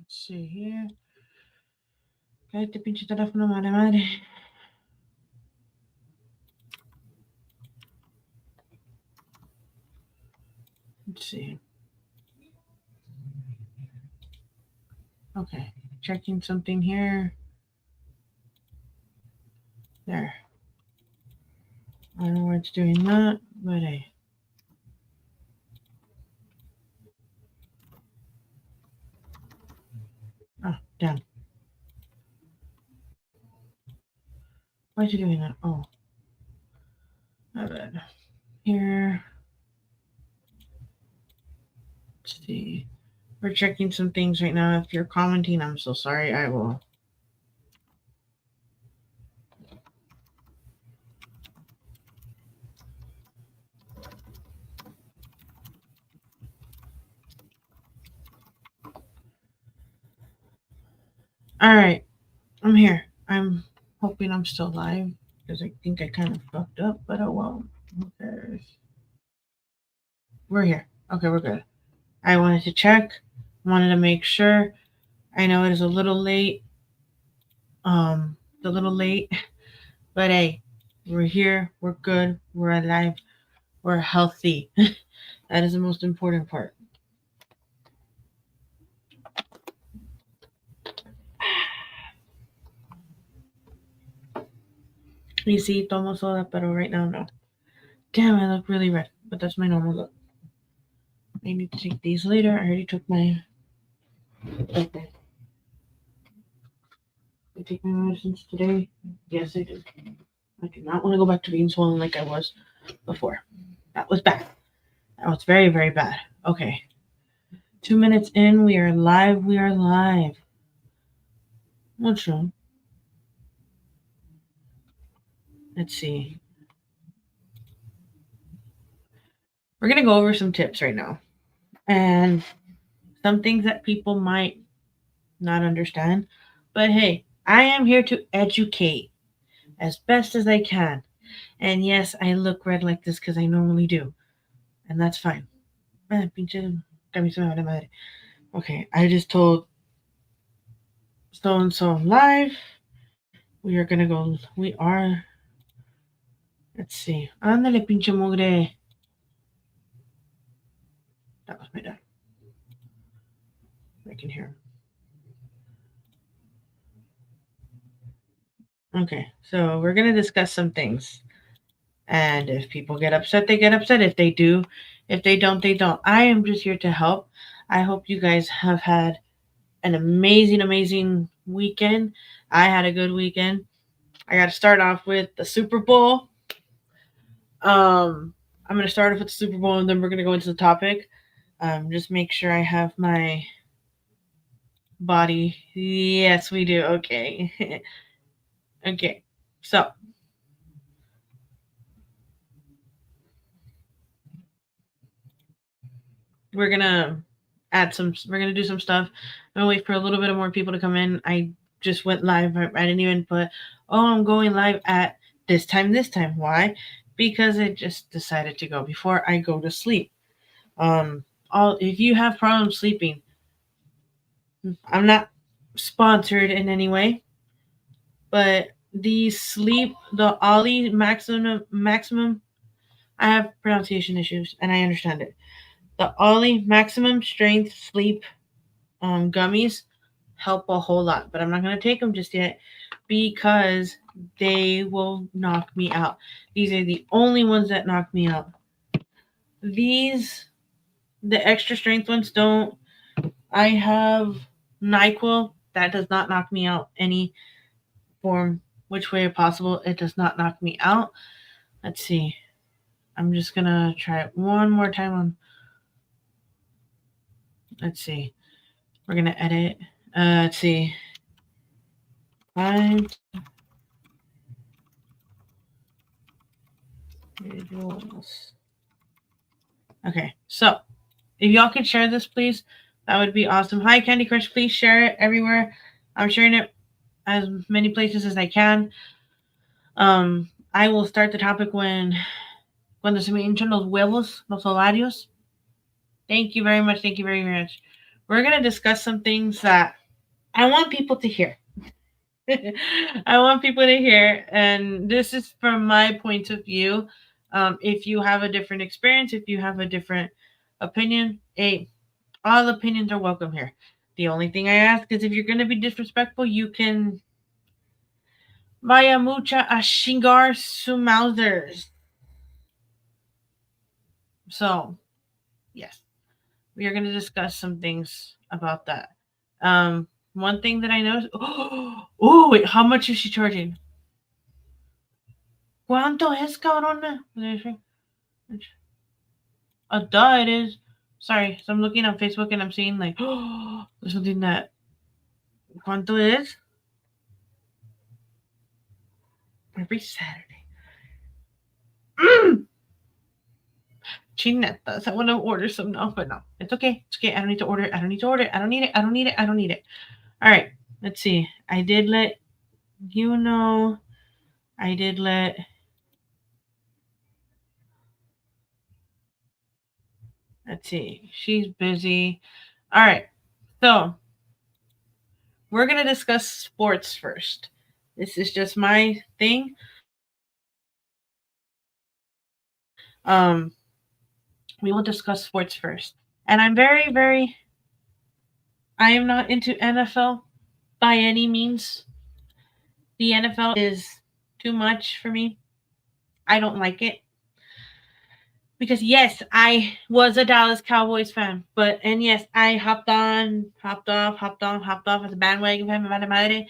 Let's see here. Cállate, pinche teléfono, madre madre. Let's see. Okay, checking something here. There. I don't know why it's doing that, but hey. Oh, damn. Why is it doing that? Oh, my bad. Here. Let's see. We're checking some things right now. If you're commenting, I'm so sorry. I will. All right. I'm here. I'm hoping I'm still live because I think I kind of fucked up, but oh well. Okay. We're here. Okay, we're good. I wanted to check, wanted to make sure. I know it is a little late. A little late, but hey, we're here. We're good. We're alive. We're healthy. That is the most important part. You see, tomo soda, pero right now, no. Damn, I look really red, but that's my normal look. I need to take these later. I already took my. Okay. I take my medicines today. Yes, I did. I do not want to go back to being swollen like I was before. That was bad. That was very, very bad. Okay. 2 minutes in, we are live. We are live. What's wrong? Let's see. We're going to go over some tips right now. And some things that people might not understand. But hey, I am here to educate as best as I can. And yes, I look red like this because I normally do. And that's fine. Okay, I just told so and so live. We are gonna go. We are. Let's see. Ándale, pinche mugre. That was my dad. I can hear him. Okay, so we're gonna discuss some things. And if people get upset, they get upset. If they do, if they don't, they don't. I am just here to help. I hope you guys have had an amazing, amazing weekend. I had a good weekend. I got to start off with the Super Bowl. I'm going to start off with the Super Bowl and then we're going to go into the topic. Just make sure I have my body. Yes, we do. Okay. Okay. So, we're going to we're going to do some stuff. I'm going to wait for a little bit of more people to come in. I just went live. I didn't even put, oh, I'm going live at this time. Why? Because I just decided to go before I go to sleep. If you have problems sleeping, I'm not sponsored in any way, but the Ollie maximum, I have pronunciation issues and I understand it. The Ollie maximum strength sleep gummies help a whole lot, but I'm not going to take them just yet because they will knock me out. These are the only ones that knock me out. The extra strength ones don't. I have NyQuil. That does not knock me out any form, which way possible. It does not knock me out. Let's see. I'm just going to try it one more time on. Let's see. We're going to edit. Let's see. 5 visuals. Okay, so if y'all could share this, please, that would be awesome. Hi, Candy Crush. Please share it everywhere. I'm sharing it as many places as I can. I will start the topic cuando se me hinchan los huevos, los ovarios. Thank you very much. Thank you very much. We're going to discuss some things that I want people to hear. I want people to hear, and this is from my point of view. If you have a different experience, if you have a different opinion, all opinions are welcome here. The only thing I ask is if you're going to be disrespectful, you can vaya mucha a chingar su Mausers. So, yes, we are going to discuss some things about that. One thing that I noticed. Oh, wait, how much is she charging? ¿Cuánto es, cabrona? Duh, it is. Sorry, so I'm looking on Facebook and I'm seeing like, oh, there's something that. ¿Cuánto es? Every Saturday. Chinetas. I want to order some now, but no. It's okay. It's okay. I don't need to order it. I don't need to order it. I don't need it. I don't need it. I don't need it. All right. Let's see. I did let you know. I did let. Let's see. She's busy. All right. So we're going to discuss sports first. This is just my thing. Um, we will discuss sports first. And I'm I am not into NFL by any means. The NFL is too much for me. I don't like it. Because yes, I was a Dallas Cowboys fan, and yes, I hopped on, hopped off, hopped off as a bandwagon fan,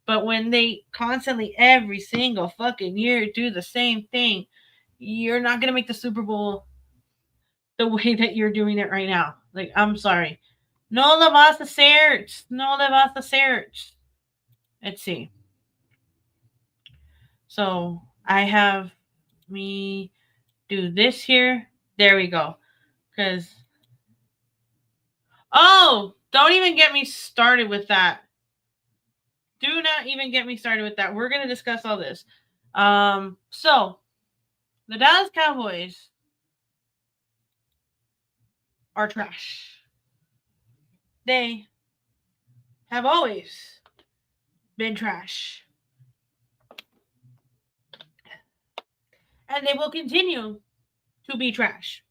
but when they constantly every single fucking year do the same thing, you're not gonna make the Super Bowl the way that you're doing it right now. Like, I'm sorry. No le vas a hacer. No le vas a hacer. Let's see. So I have me do this here. There we go. Because, don't even get me started with that. Do not even get me started with that. We're going to discuss all this. So the Dallas Cowboys are trash. They have always been trash. And they will continue to be trash.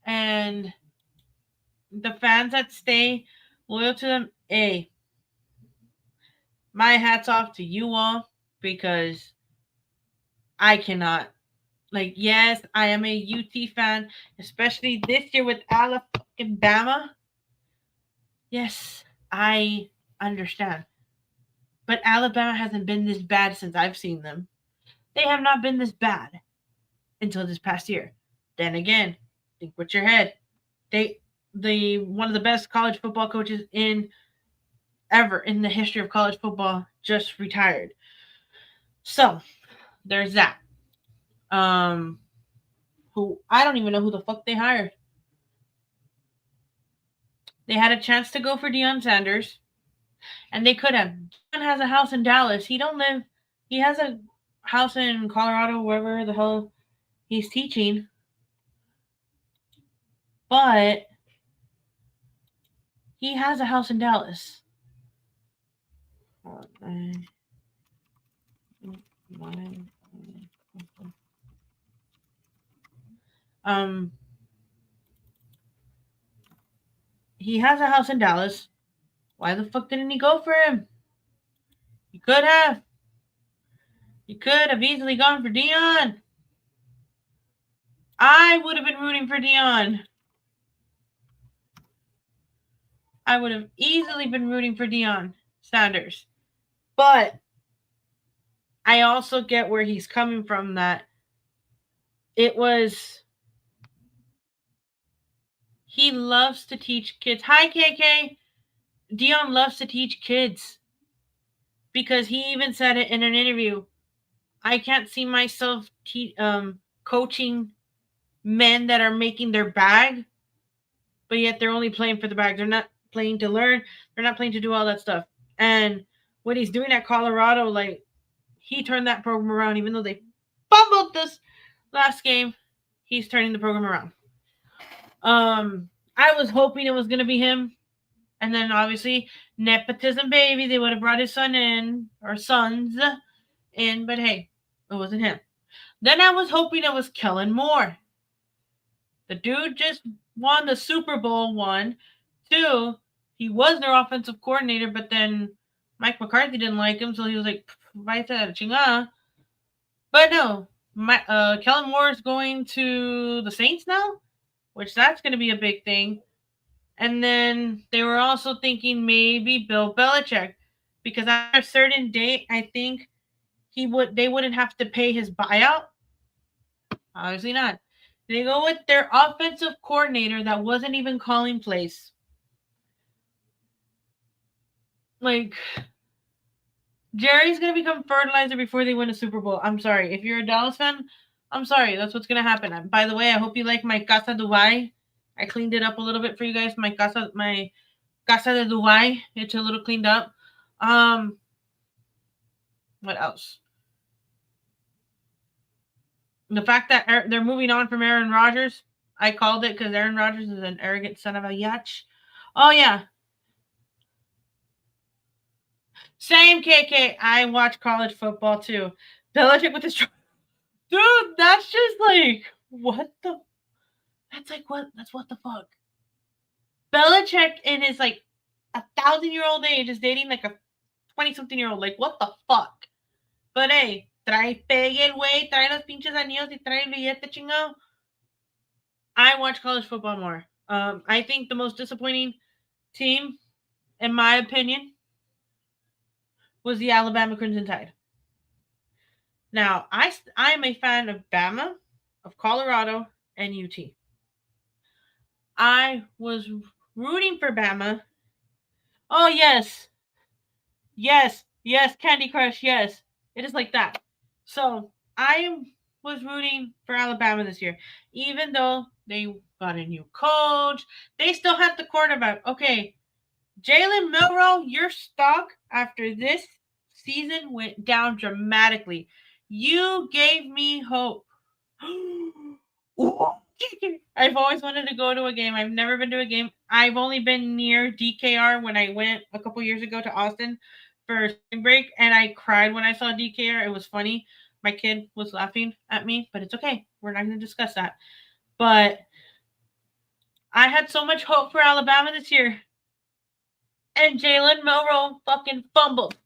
And the fans that stay loyal to them, my hat's off to you all, because I cannot. Like, yes, I am a UT fan, especially this year with Alabama. Yes, I understand. But Alabama hasn't been this bad since I've seen them. They have not been this bad until this past year. Then again, think with your head. The one of the best college football coaches ever in the history of college football just retired. So there's that. Who I don't even know who the fuck they hired. They had a chance to go for Deion Sanders, and they could have. Deion has a house in Dallas. He don't live. He has a house in Colorado, wherever the hell he's teaching. But he has a house in Dallas. He has a house in Dallas. Why the fuck didn't he go for him? He could have. He could have easily gone for Deion. I would have been rooting for Deion. I would have easily been rooting for Deion Sanders. But I also get where he's coming from, that it was, he loves to teach kids. Hi, KK. Deion loves to teach kids, because he even said it in an interview. I can't see myself coaching men that are making their bag, but yet they're only playing for the bag. They're not playing to learn. They're not playing to do all that stuff. And what he's doing at Colorado, like, he turned that program around. Even though they fumbled this last game, he's turning the program around. I was hoping it was going to be him. And then obviously nepotism baby, they would have brought his son in or sons in, but hey, it wasn't him. Then I was hoping it was Kellen Moore. The dude just won the Super Bowl, one. Two, he was their offensive coordinator, but then Mike McCarthy didn't like him, so he was like, vaya a chingada. But no, Kellen Moore is going to the Saints now, which that's going to be a big thing. And then they were also thinking maybe Bill Belichick, because after a certain date, I think they wouldn't have to pay his buyout. Obviously not. They go with their offensive coordinator that wasn't even calling plays. Like, Jerry's gonna become fertilizer before they win a Super Bowl. I'm sorry. If you're a Dallas fan, I'm sorry. That's what's gonna happen. By the way, I hope you like my Casa Dubai. I cleaned it up a little bit for you guys. My Casa de Dubai. It's a little cleaned up. What else? The fact that they're moving on from Aaron Rodgers. I called it because Aaron Rodgers is an arrogant son of a yatch. Oh yeah. Same KK. I watch college football too. Belichick with his dude. That's just like what the. That's like what. That's what the fuck. Belichick in his like 1,000-year-old age is dating like a 20-something-year-old. Like what the fuck. But hey, pegue el güey, trae los pinches anillos y trae el billete chingado. I watch college football more. I think the most disappointing team, in my opinion, was the Alabama Crimson Tide. Now, I am a fan of Bama, of Colorado, and UT. I was rooting for Bama. Oh, yes. Yes. Yes. Candy Crush. Yes. It is like that. So, I was rooting for Alabama this year. Even though they got a new coach, they still had the quarterback. Okay. Jalen Milroe, your stock after this season went down dramatically. You gave me hope. I've always wanted to go to a game. I've never been to a game. I've only been near DKR when I went a couple years ago to Austin for spring break, and I cried when I saw DKR. It was funny. My kid was laughing at me, but it's okay. We're not going to discuss that. But I had so much hope for Alabama this year. And Jalen Milroe fucking fumbled.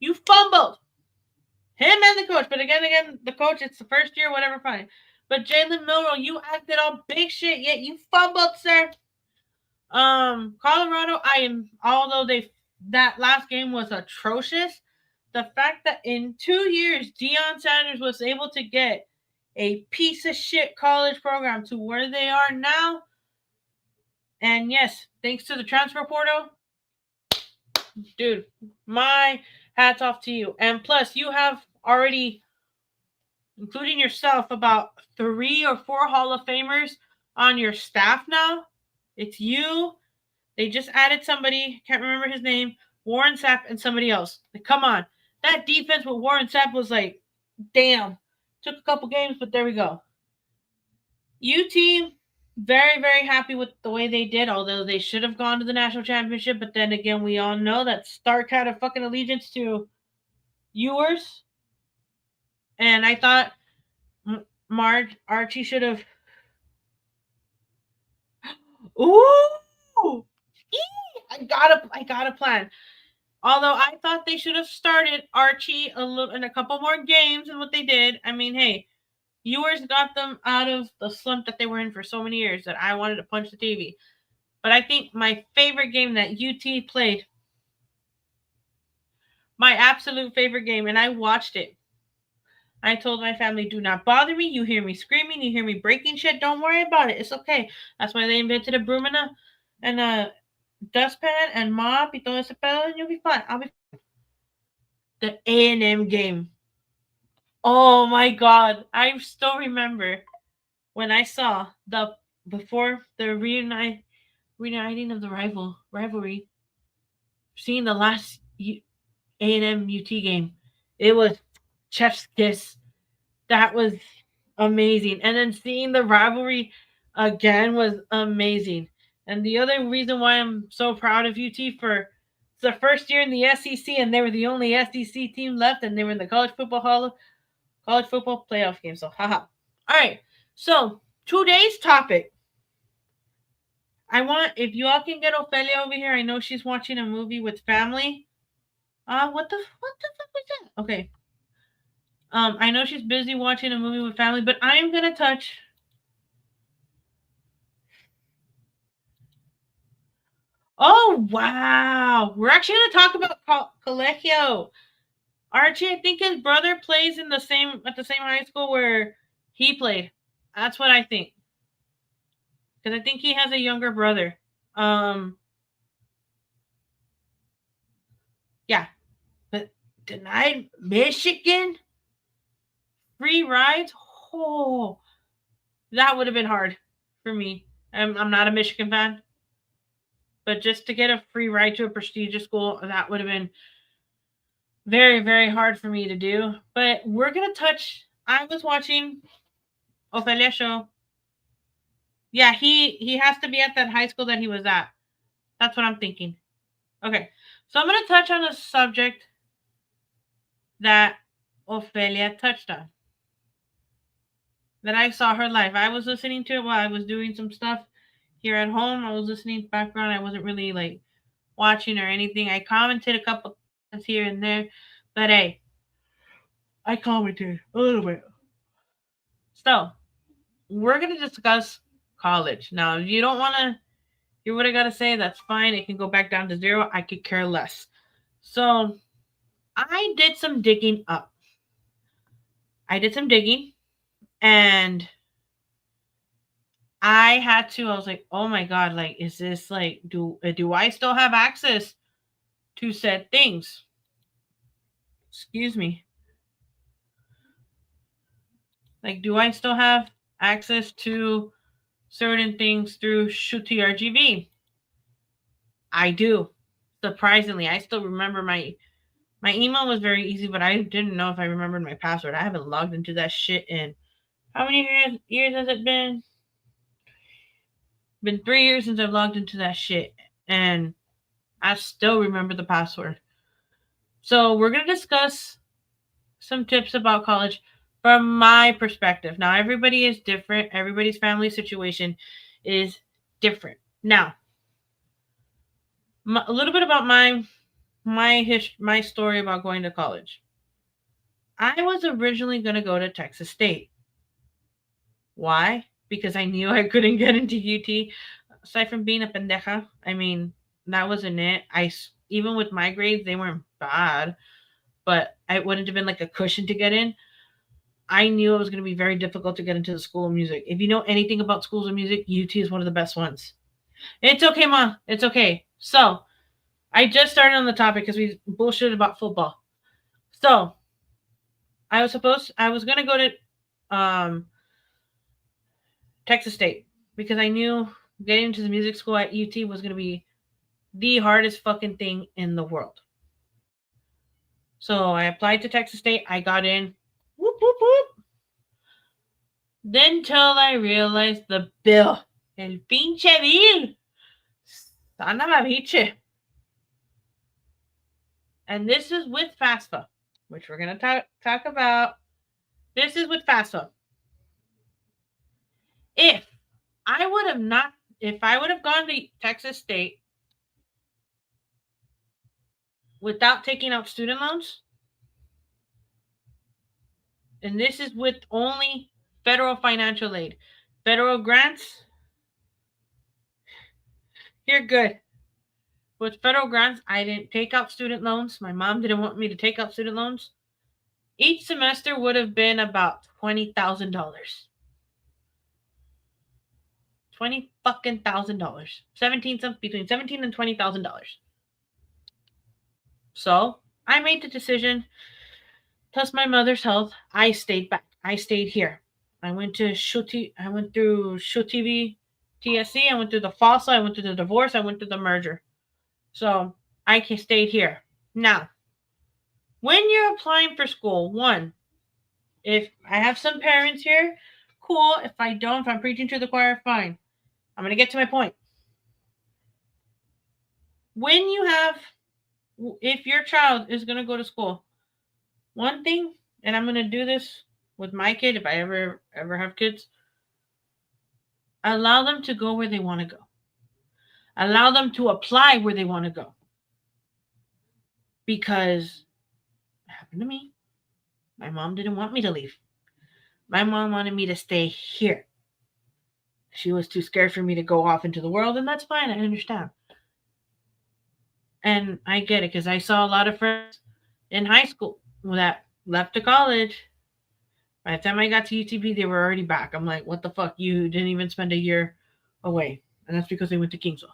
You fumbled. Him and the coach. But again, the coach, it's the first year, whatever, fine. But Jalen Milroe, you acted all big shit, yet you fumbled, sir. Colorado, although that last game was atrocious, the fact that in 2 years, Deion Sanders was able to get a piece of shit college program to where they are now, and yes, thanks to the transfer portal, dude, my hats off to you. And plus, you have already, including yourself, about 3 or 4 Hall of Famers on your staff now. It's you. They just added somebody, can't remember his name, Warren Sapp, and somebody else. Like, come on. That defense with Warren Sapp was like, damn. Took a couple games, but there we go. UT, very, very happy with the way they did, although they should have gone to the national championship. But then again, we all know that Stark had a fucking allegiance to Ewers. And I thought Archie should have. Ooh! I got a plan. Although I thought they should have started Archie in a couple more games than what they did. I mean, hey, Ewers got them out of the slump that they were in for so many years that I wanted to punch the TV. But I think my favorite game that UT played, my absolute favorite game, and I watched it. I told my family, do not bother me. You hear me screaming, you hear me breaking shit. Don't worry about it. It's okay. That's why they invented a broom and a dustpan and mop y todo ese pedo, and you'll be fine. I'll be fine. The A&M game. Oh my god. I still remember when I saw before the reuniting of the rivalry, seeing the last A&M UT game. It was chef's kiss. That was amazing. And then seeing the rivalry again was amazing. And the other reason why I'm so proud of UT for it's the first year in the SEC, and they were the only SEC team left, and they were in the college football playoff game. So, haha. All right. So today's topic. I want if you all can get Ophelia over here. I know she's watching a movie with family. What the fuck was that? Okay. I know she's busy watching a movie with family, but I am gonna touch. Oh wow, we're actually gonna talk about Colegio. Archie, I think his brother plays in the same at the same high school where he played. That's what I think. Because I think he has a younger brother. Um, yeah, but denied Michigan free rides. Oh, that would have been hard for me. I'm not a Michigan fan, but just to get a free ride to a prestigious school, that would have been very, very hard for me to do. But we're gonna touch. I was watching Ophelia show. Yeah, he has to be at that high school that he was at. That's what I'm thinking. Okay, so I'm gonna touch on a subject that Ophelia touched on. That I saw her live. I was listening to it while I was doing some stuff here at home. I was listening background. I wasn't really like watching or anything. I commented a couple times here and there, but hey, I commented a little bit. So we're gonna discuss college. Now, if you don't want to hear what I gotta say, that's fine. It can go back down to zero. I could care less. So I did some digging up. I did some digging, and I had to. I was like, oh my god, like, is this like, do I still have access to said things? Excuse me. Like, do I still have access to certain things through Shuti RGB? I do. Surprisingly, I still remember my email was very easy, but I didn't know if I remembered my password. I haven't logged into that shit in how many years has it been? Been 3 years since I've logged into that shit, and I still remember the password. So we're gonna discuss some tips about college from my perspective. Now everybody is different. Everybody's family situation is different. Now, a little bit about my story about going to college. I was originally going to go to Texas State. Why? Because I knew I couldn't get into UT. Aside from being a pendeja, I mean, that wasn't it. Even with my grades, they weren't bad, but it wouldn't have been like a cushion to get in. I knew it was going to be very difficult to get into the school of music. If you know anything about schools of music, UT is one of the best ones. It's okay, Ma. It's okay. So, I just started on the topic because we bullshit about football. So, I was going to go to Texas State because I knew getting into the music school at UT was going to be the hardest fucking thing in the world. So I applied to Texas State. I got in. Whoop, whoop, whoop. Then till I realized the bill. El pinche bill. Sana babiche. And this is with FAFSA, which we're going to talk about. This is with FAFSA. If I would have gone to Texas State without taking out student loans, and this is with only federal financial aid, federal grants, you're good. With federal grants, I didn't take out student loans. My mom didn't want me to take out student loans. Each semester would have been about $20,000. $20,000. 17 some between 17 and $20,000. So I made the decision. Plus my mother's health, I stayed back. I stayed here. I went through ShoTV TSC. I went through the FOSSA. I went through the divorce. I went through the merger. So I stayed here. Now, when you're applying for school, one, if I have some parents here, cool. If I don't, if I'm preaching to the choir, fine. I'm going to get to my point. when you have, if your child is going to go to school, one thing, and I'm going to do this with my kid if I ever have kids, allow them to go where they want to go. Allow them to apply where they want to go. Because it happened to me. My mom didn't want me to leave. My mom wanted me to stay here. She was too scared for me to go off into the world, and that's fine. I understand. And I get it because I saw a lot of friends in high school that left to college. By the time I got to UTB, they were already back. I'm like, what the fuck? You didn't even spend a year away. And that's because they went to Kingsville.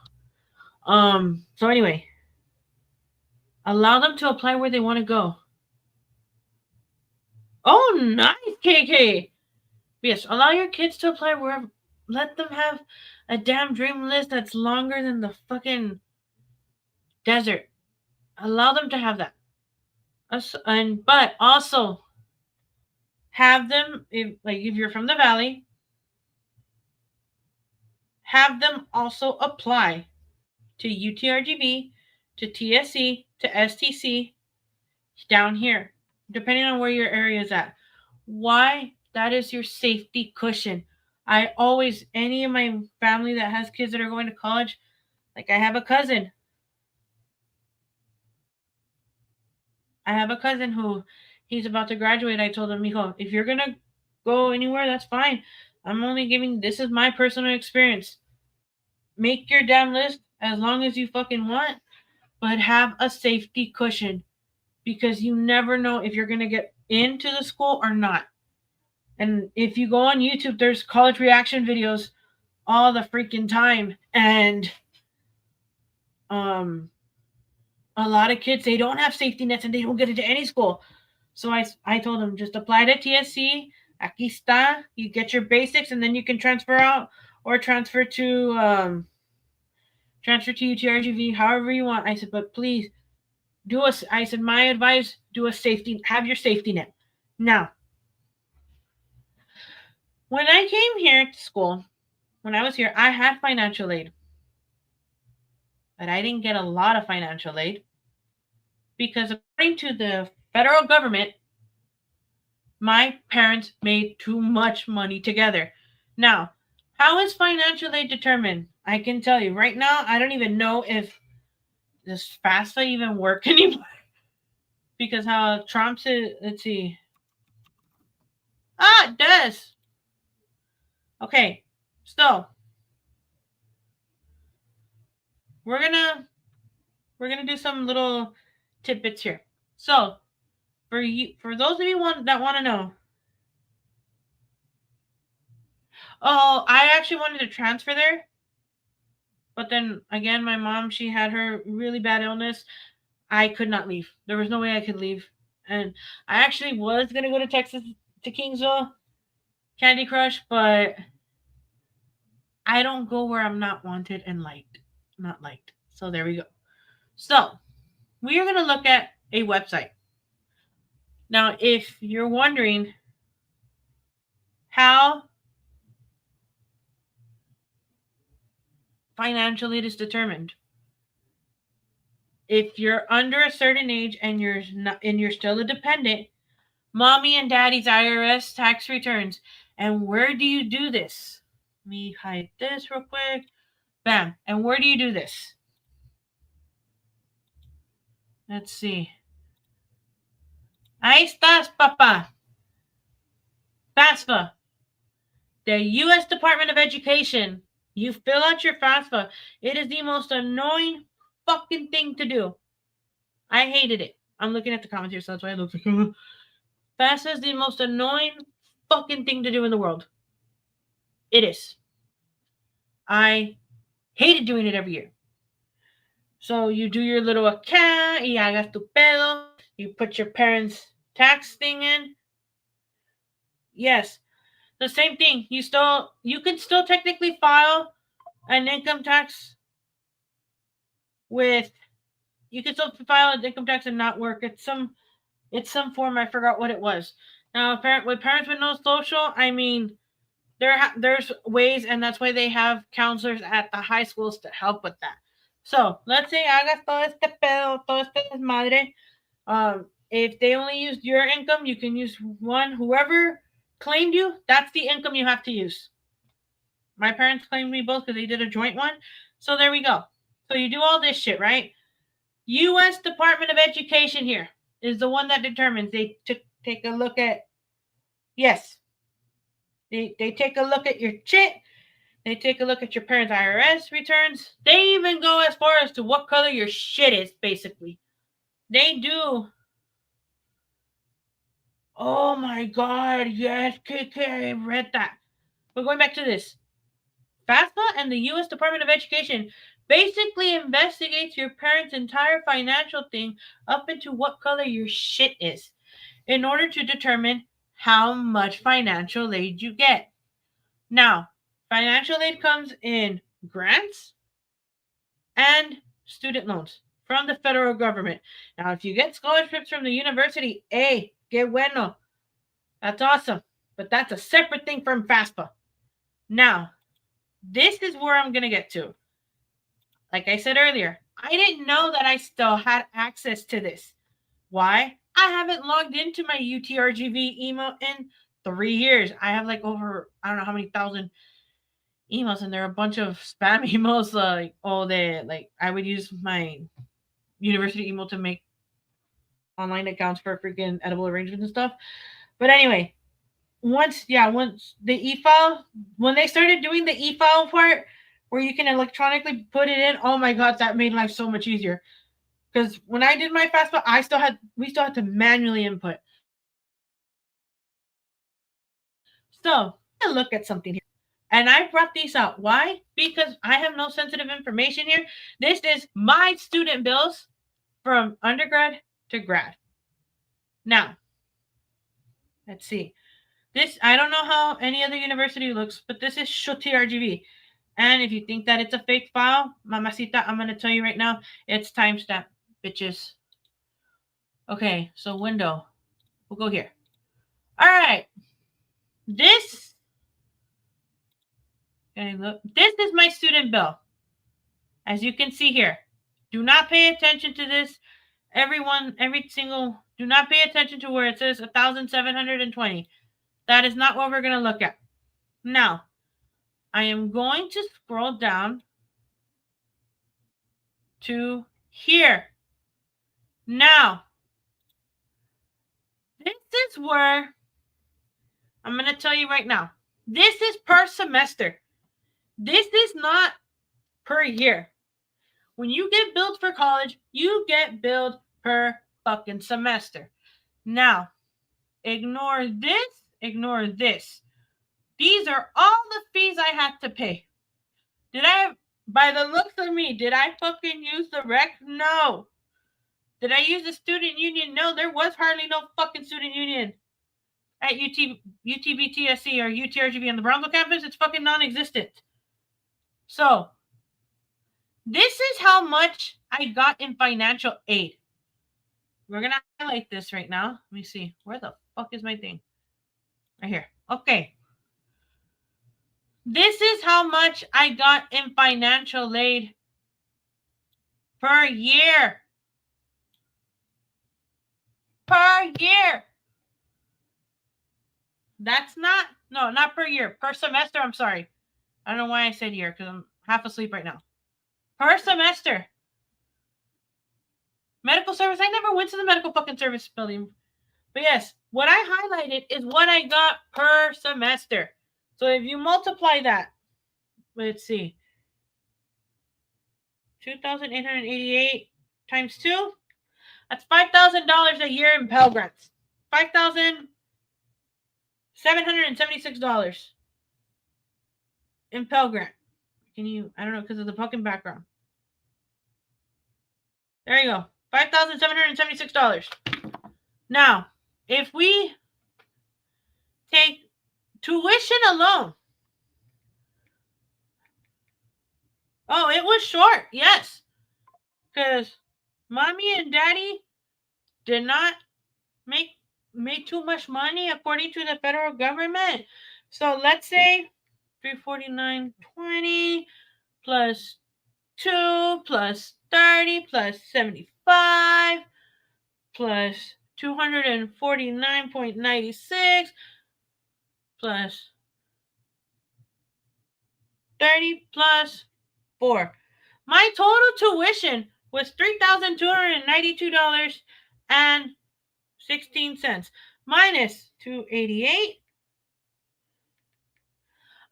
So anyway, allow them to apply where they want to go. Oh, nice, KK. Yes, allow your kids to apply wherever. Let them have a damn dream list that's longer than the fucking desert. Allow them to have that. But also have them, if you're from the valley, have them also apply to UTRGV, to TSC, to STC down here, depending on where your area is at. Why? That is your safety cushion. I always, any of my family that has kids that are going to college, like I have a cousin. Who he's about to graduate. I told him, Mijo, if you're going to go anywhere, that's fine. I'm only giving, this is my personal experience. Make your damn list as long as you fucking want, but have a safety cushion because you never know if you're going to get into the school or not. And if you go on YouTube, there's college reaction videos all the freaking time. And a lot of kids, they don't have safety nets and they don't get into any school. So I told them, just apply to TSC. Aquí está. You get your basics and then you can transfer out or transfer to UTRGV, however you want. I said, but please I said, my advice, have your safety net. Now, when I came here to school, when I was here, I had financial aid. But I didn't get a lot of financial aid because according to the federal government, my parents made too much money together. Now, how is financial aid determined? I can tell you right now, I don't even know if does FAFSA even work anymore. Because how Trump said, let's see. It does. Okay, so we're gonna do some little tidbits here. So for those of you that want to know, I actually wanted to transfer there, but then again, my mom, she had her really bad illness. I could not leave. There was no way I could leave, and I actually was gonna go to Texas, to Kingsville, Candy Crush, but I don't go where I'm not wanted and not liked. So there we go. So we are gonna look at a website. Now, if you're wondering how financial aid is determined, if you're under a certain age and you're still a dependent, mommy and daddy's IRS tax returns. And where do you do this? Let me hide this real quick. Bam. And where do you do this? Let's see. Ahí estás, papá. FAFSA. The U.S. Department of Education. You fill out your FAFSA. It is the most annoying fucking thing to do. I hated it. I'm looking at the comments here, so that's why it looks like FAFSA is the most annoying fucking thing to do in the world. It is. I hated doing it every year. So you do your little account, y hagas tu pedo. You put your parents' tax thing in. Yes, the same thing. You can still technically file an income tax you can still file an income tax and not work. It's some form. I forgot what it was. Now, with parents with no social, I mean, there's ways, and that's why they have counselors at the high schools to help with that. So let's say hagas todo este pedo, todo este desmadre. If they only used your income, you can use one. Whoever claimed you, that's the income you have to use. My parents claimed me both because they did a joint one. So there we go. So you do all this shit, right? U.S. Department of Education here is the one that determines. They take a look at, yes, they take a look at your shit. They take a look at your parents' IRS returns. They even go as far as to what color your shit is, basically. They do. Oh my God, yes, KK, I read that. But going back to this, FAFSA and the U.S. Department of Education basically investigates your parents' entire financial thing up into what color your shit is in order to determine how much financial aid you get. Now, financial aid comes in grants and student loans from the federal government. Now, if you get scholarships from the university, hey, que bueno. That's awesome. But that's a separate thing from FAFSA. Now, this is where I'm going to get to. Like I said earlier, I didn't know that I still had access to this. Why? I haven't logged into my UTRGV email in 3 years. I have like over, I don't know how many thousand emails, and there are a bunch of spam emails. Like, I would use my university email to make online accounts for freaking edible arrangements and stuff. But anyway, once the e-file, when they started doing the e-file part where you can electronically put it in, oh my God, that made life so much easier. Because when I did my FAFSA, we still had to manually input. So I look at something here. And I brought these out. Why? Because I have no sensitive information here. This is my student bills from undergrad to grad. Now, let's see. This, I don't know how any other university looks, but this is SHUTRGV. And if you think that it's a fake file, mamacita, I'm going to tell you right now, it's timestamp, bitches. Okay, so window. We'll go here. All right. This is my student bill. As you can see here. Do not pay attention to this. Do not pay attention to where it says 1,720. That is not what we're going to look at. Now, I am going to scroll down to here. Now, this is where I'm going to tell you right now. This is per semester. This is not per year. When you get billed for college, you get billed per fucking semester. Now, ignore this, ignore this. These are all the fees I had to pay. By the looks of me, did I fucking use the rec? No. Did I use the student union? No, there was hardly no fucking student union at UTBTSC or UTRGV on the Brownsville campus. It's fucking non-existent. So, this is how much I got in financial aid. We're going to highlight this right now. Let me see. Where the fuck is my thing? Right here. Okay. This is how much I got in financial aid per year. Per year. That's not per year. Per semester, I'm sorry. I don't know why I said year because I'm half asleep right now. Per semester. Medical service. I never went to the medical fucking service building. But yes, what I highlighted is what I got per semester. So if you multiply that, let's see, 2,888 times 2, that's $5,000 a year in Pell Grants. $5,776 in Pell Grant. I don't know, because of the fucking background. There you go. $5,776. Now, if we take tuition alone. Oh, it was short, yes. Because mommy and daddy did not make too much money according to the federal government. So let's say $349.20 plus 2 plus 30 plus 75 plus 249.96 plus 30 plus 4. My total tuition was $3,292.16 minus 288.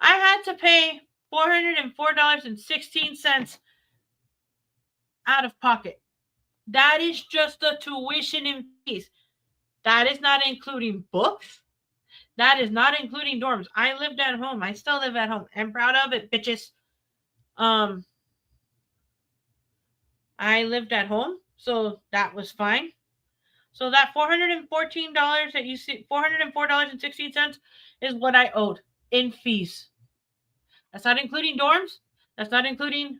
I had to pay $404.16 out of pocket. That is just the tuition and fees. That is not including books. That is not including dorms. I lived at home. I still live at home. I'm proud of it, bitches. I lived at home, so that was fine. So that $414 that you see, $404.16 is what I owed in fees. That's not including dorms. That's not including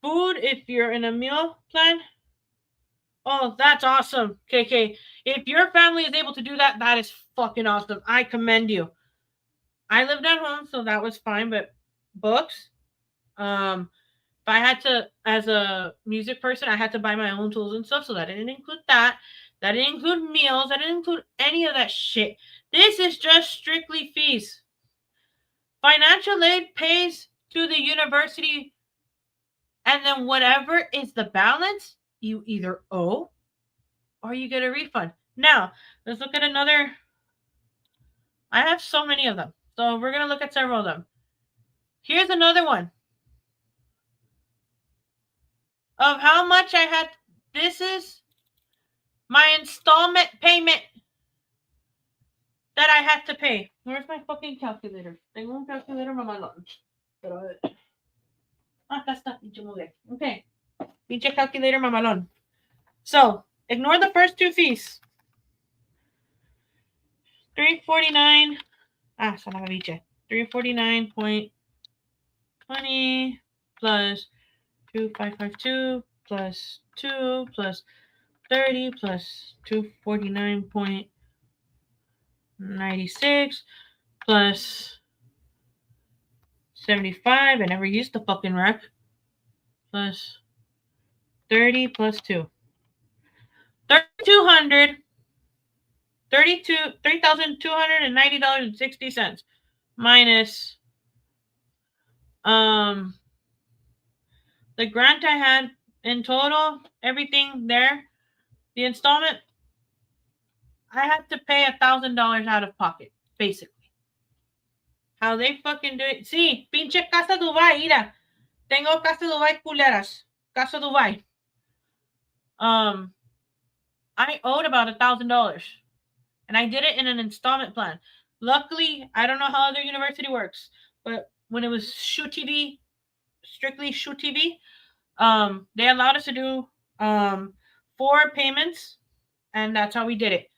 food if you're in a meal plan. Oh, that's awesome, KK. If your family is able to do that, that is fucking awesome. I commend you. I lived at home, so that was fine, but books, if I had to, as a music person, I had to buy my own tools and stuff, so that didn't include that. That didn't include meals. That didn't include any of that shit. This is just strictly fees. Financial aid pays to the university, and then whatever is the balance, you either owe or you get a refund. Now, let's look at another. I have so many of them, so we're going to look at several of them. Here's another one of how much I had. This is my installment payment that I had to pay. Where's my fucking calculator? Tengo un calculator mamalón. Pero, acá está, pinche mujer. Okay. Pinche calculator mamalón. So, ignore the first two fees. $349. Son of a biche. 349.20 plus 2552 plus 2 plus 30 plus 249.96 plus 75. I never used the fucking rack. Plus 30 plus 2. $3,290.60 minus the grant I had in total, everything there, the installment, I had to pay $1,000 out of pocket, basically. How they fucking do it. Sí, pinche Casa Dubai, mira. Tengo Casa Dubai culeras. Casa Dubai. I owed about $1,000. And I did it in an installment plan. Luckily, I don't know how other university works, but when it was Shoot TV, strictly Shoot TV, they allowed us to do 4 payments, and that's how we did it.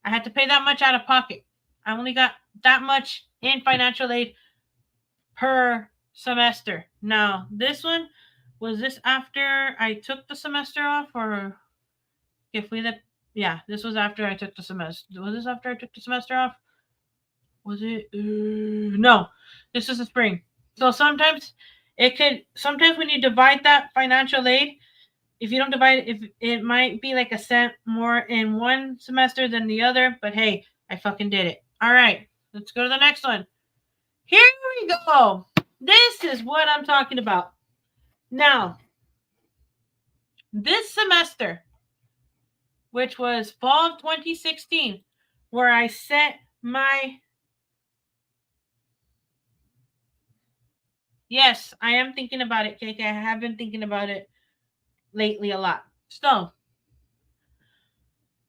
I had to pay that much out of pocket. I only got that much in financial aid per semester. Now, this one, was this after I took the semester off, or if we the yeah, this was after I took the semester. Was this after I took the semester off? Was it? No, this is the spring. So sometimes sometimes when you divide that financial aid, if you don't divide it, if it might be like a cent more in one semester than the other, but hey, I fucking did it. All right, let's go to the next one. Here we go. This is what I'm talking about. Now, this semester, which was fall of 2016, where I set my... Yes, I am thinking about it, KK. I have been thinking about it lately a lot. So,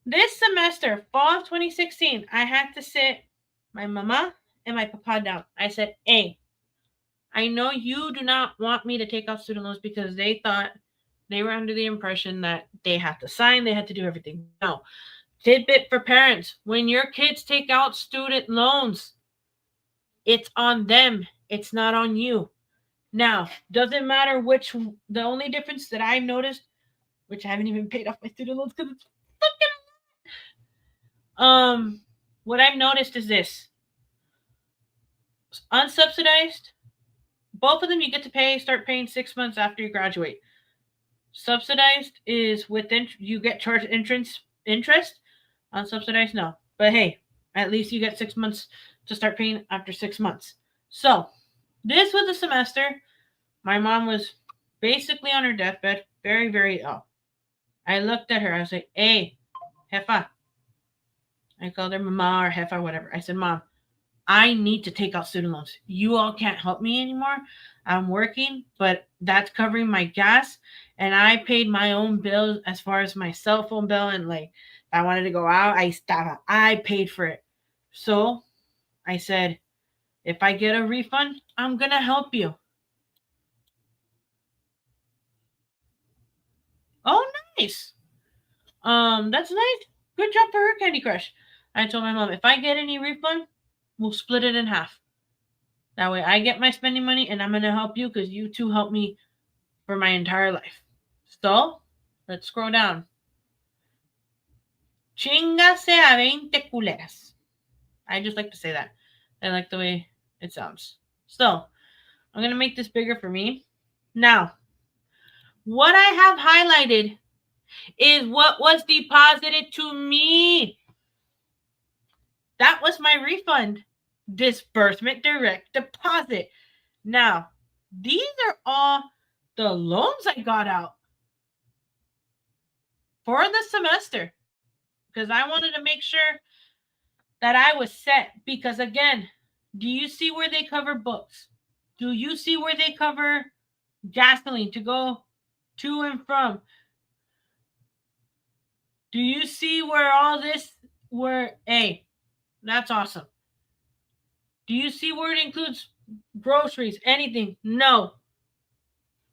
this semester, fall of 2016, I had to sit my mama and my papa down. I said, hey, I know you do not want me to take out student loans because they thought they were under the impression that they had to sign, they had to do everything. No. Tidbit for parents. When your kids take out student loans, it's on them. It's not on you. Now, doesn't matter which, the only difference that I've noticed, which I haven't even paid off my student loans because it's fucking... what I've noticed is this. Unsubsidized both of them you get to start paying 6 months after you graduate. Subsidized is within, you get charged interest. Unsubsidized, no. But hey, at least you get 6 months to start paying after 6 months. So this was a semester. My mom was basically on her deathbed, very, very ill. I looked at her. I was like, hey, Jefa. I called her Mama or Jefa, whatever. I said, Mom, I need to take out student loans. You all can't help me anymore. I'm working, but that's covering my gas. And I paid my own bills as far as my cell phone bill. And like, if I wanted to go out, I paid for it. So I said, if I get a refund, I'm going to help you. Oh, nice. That's nice. Good job for her, Candy Crush. I told my mom, if I get any refund, we'll split it in half. That way I get my spending money and I'm going to help you because you two helped me for my entire life. So, let's scroll down. Chingase a 20 culeras. I just like to say that. I like the way it sounds. So, I'm going to make this bigger for me. Now, what I have highlighted is what was deposited to me. That was my refund. Disbursement direct deposit. Now, these are all the loans I got out for the semester because I wanted to make sure that I was set. Because again, do you see where they cover books? Do you see where they cover gasoline to go to and from? Do you see where all this, hey, that's awesome. Do you see where it includes groceries, anything? No.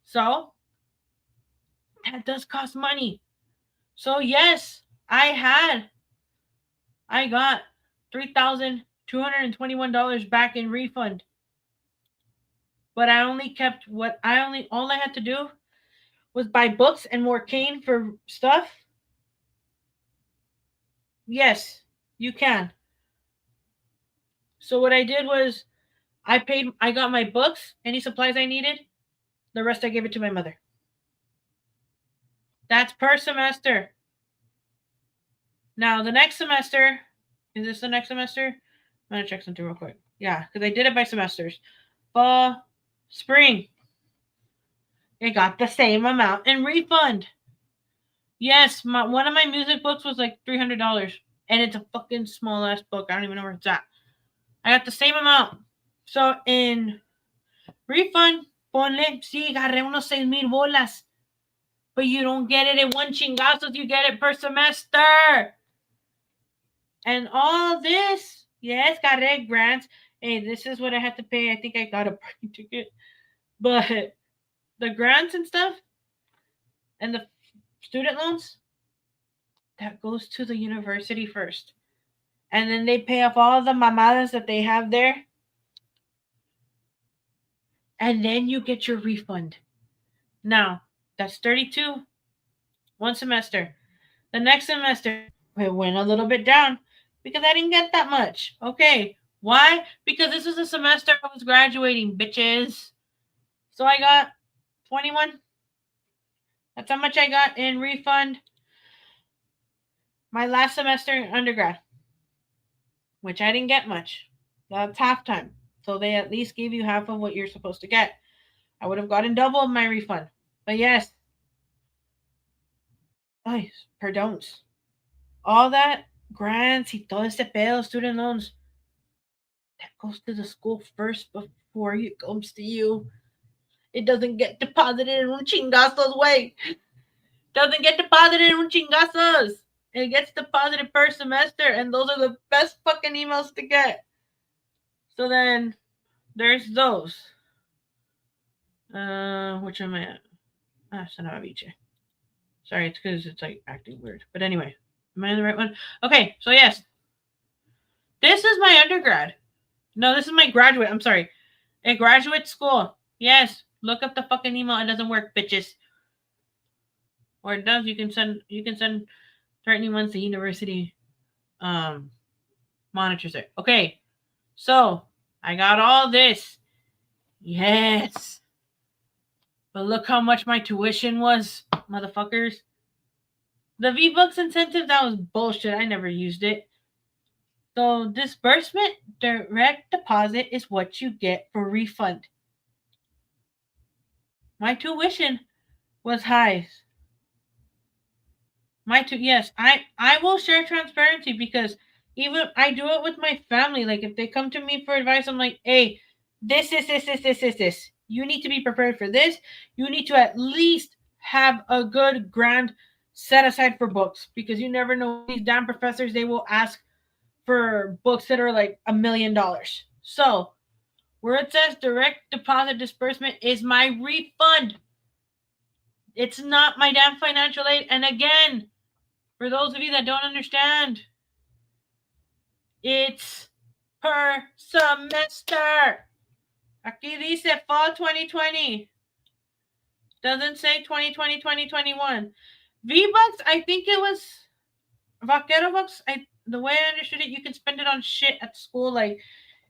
So, that does cost money. So, yes, I got $3,221 back in refund. But I only kept all I had to do was buy books and more cane for stuff. Yes, you can. So what I did was I got my books, any supplies I needed. The rest I gave it to my mother. That's per semester. Now the next semester, is this the next semester? I'm gonna check something real quick. Yeah, because I did it by semesters. Fall, spring. I got the same amount in refund. Yes, one of my music books was like $300, and it's a fucking small ass book. I don't even know where it's at. I got the same amount. So in refund, ponle, sí, agarré unos 6,000 bolas. But you don't get it in one chingazos, you get it per semester. And all this, yes, agarré grants. Hey, this is what I had to pay. I think I got a parking ticket. But the grants and stuff, and the student loans, that goes to the university first. And then they pay off all the mamadas that they have there. And then you get your refund. Now, that's 32 one semester. The next semester, it went a little bit down because I didn't get that much. Okay. Why? Because this was a semester I was graduating, bitches. So I got 21. That's how much I got in refund my last semester in undergrad, which I didn't get much. That's half time. So they at least gave you half of what you're supposed to get. I would have gotten double of my refund. But yes. Ay, perdons. All that grants y todo ese pedo, student loans, that goes to the school first before it comes to you. It doesn't get deposited in un chingazos way. Doesn't get deposited in un chingazos. It gets deposited per semester, and those are the best fucking emails to get. So then, there's those. Which am I at? Sanavaviche. Sorry, it's because it's like acting weird. But anyway, am I in the right one? Okay, so yes. This is my undergrad. No, this is my graduate. I'm sorry. A graduate school. Yes. Look up the fucking email. It doesn't work, bitches. Or it does. You can send threatening ones to university monitors it. Okay. So I got all this. Yes. But look how much my tuition was, motherfuckers. The V-Bucks incentive, that was bullshit. I never used it. So disbursement direct deposit is what you get for refund. My tuition was high. Yes, I will share transparency because even I do it with my family. Like if they come to me for advice, I'm like, hey, this. You need to be prepared for this. You need to at least have a good grant set aside for books because you never know these damn professors they will ask for books that are like $1 million. So where it says direct deposit disbursement is my refund. It's not my damn financial aid. And again, for those of you that don't understand, it's per semester. Aquí dice fall 2020. Doesn't say 2020, 2021. V-Bucks, I think it was Vaquero Bucks. The way I understood it, you can spend it on shit at school. Like,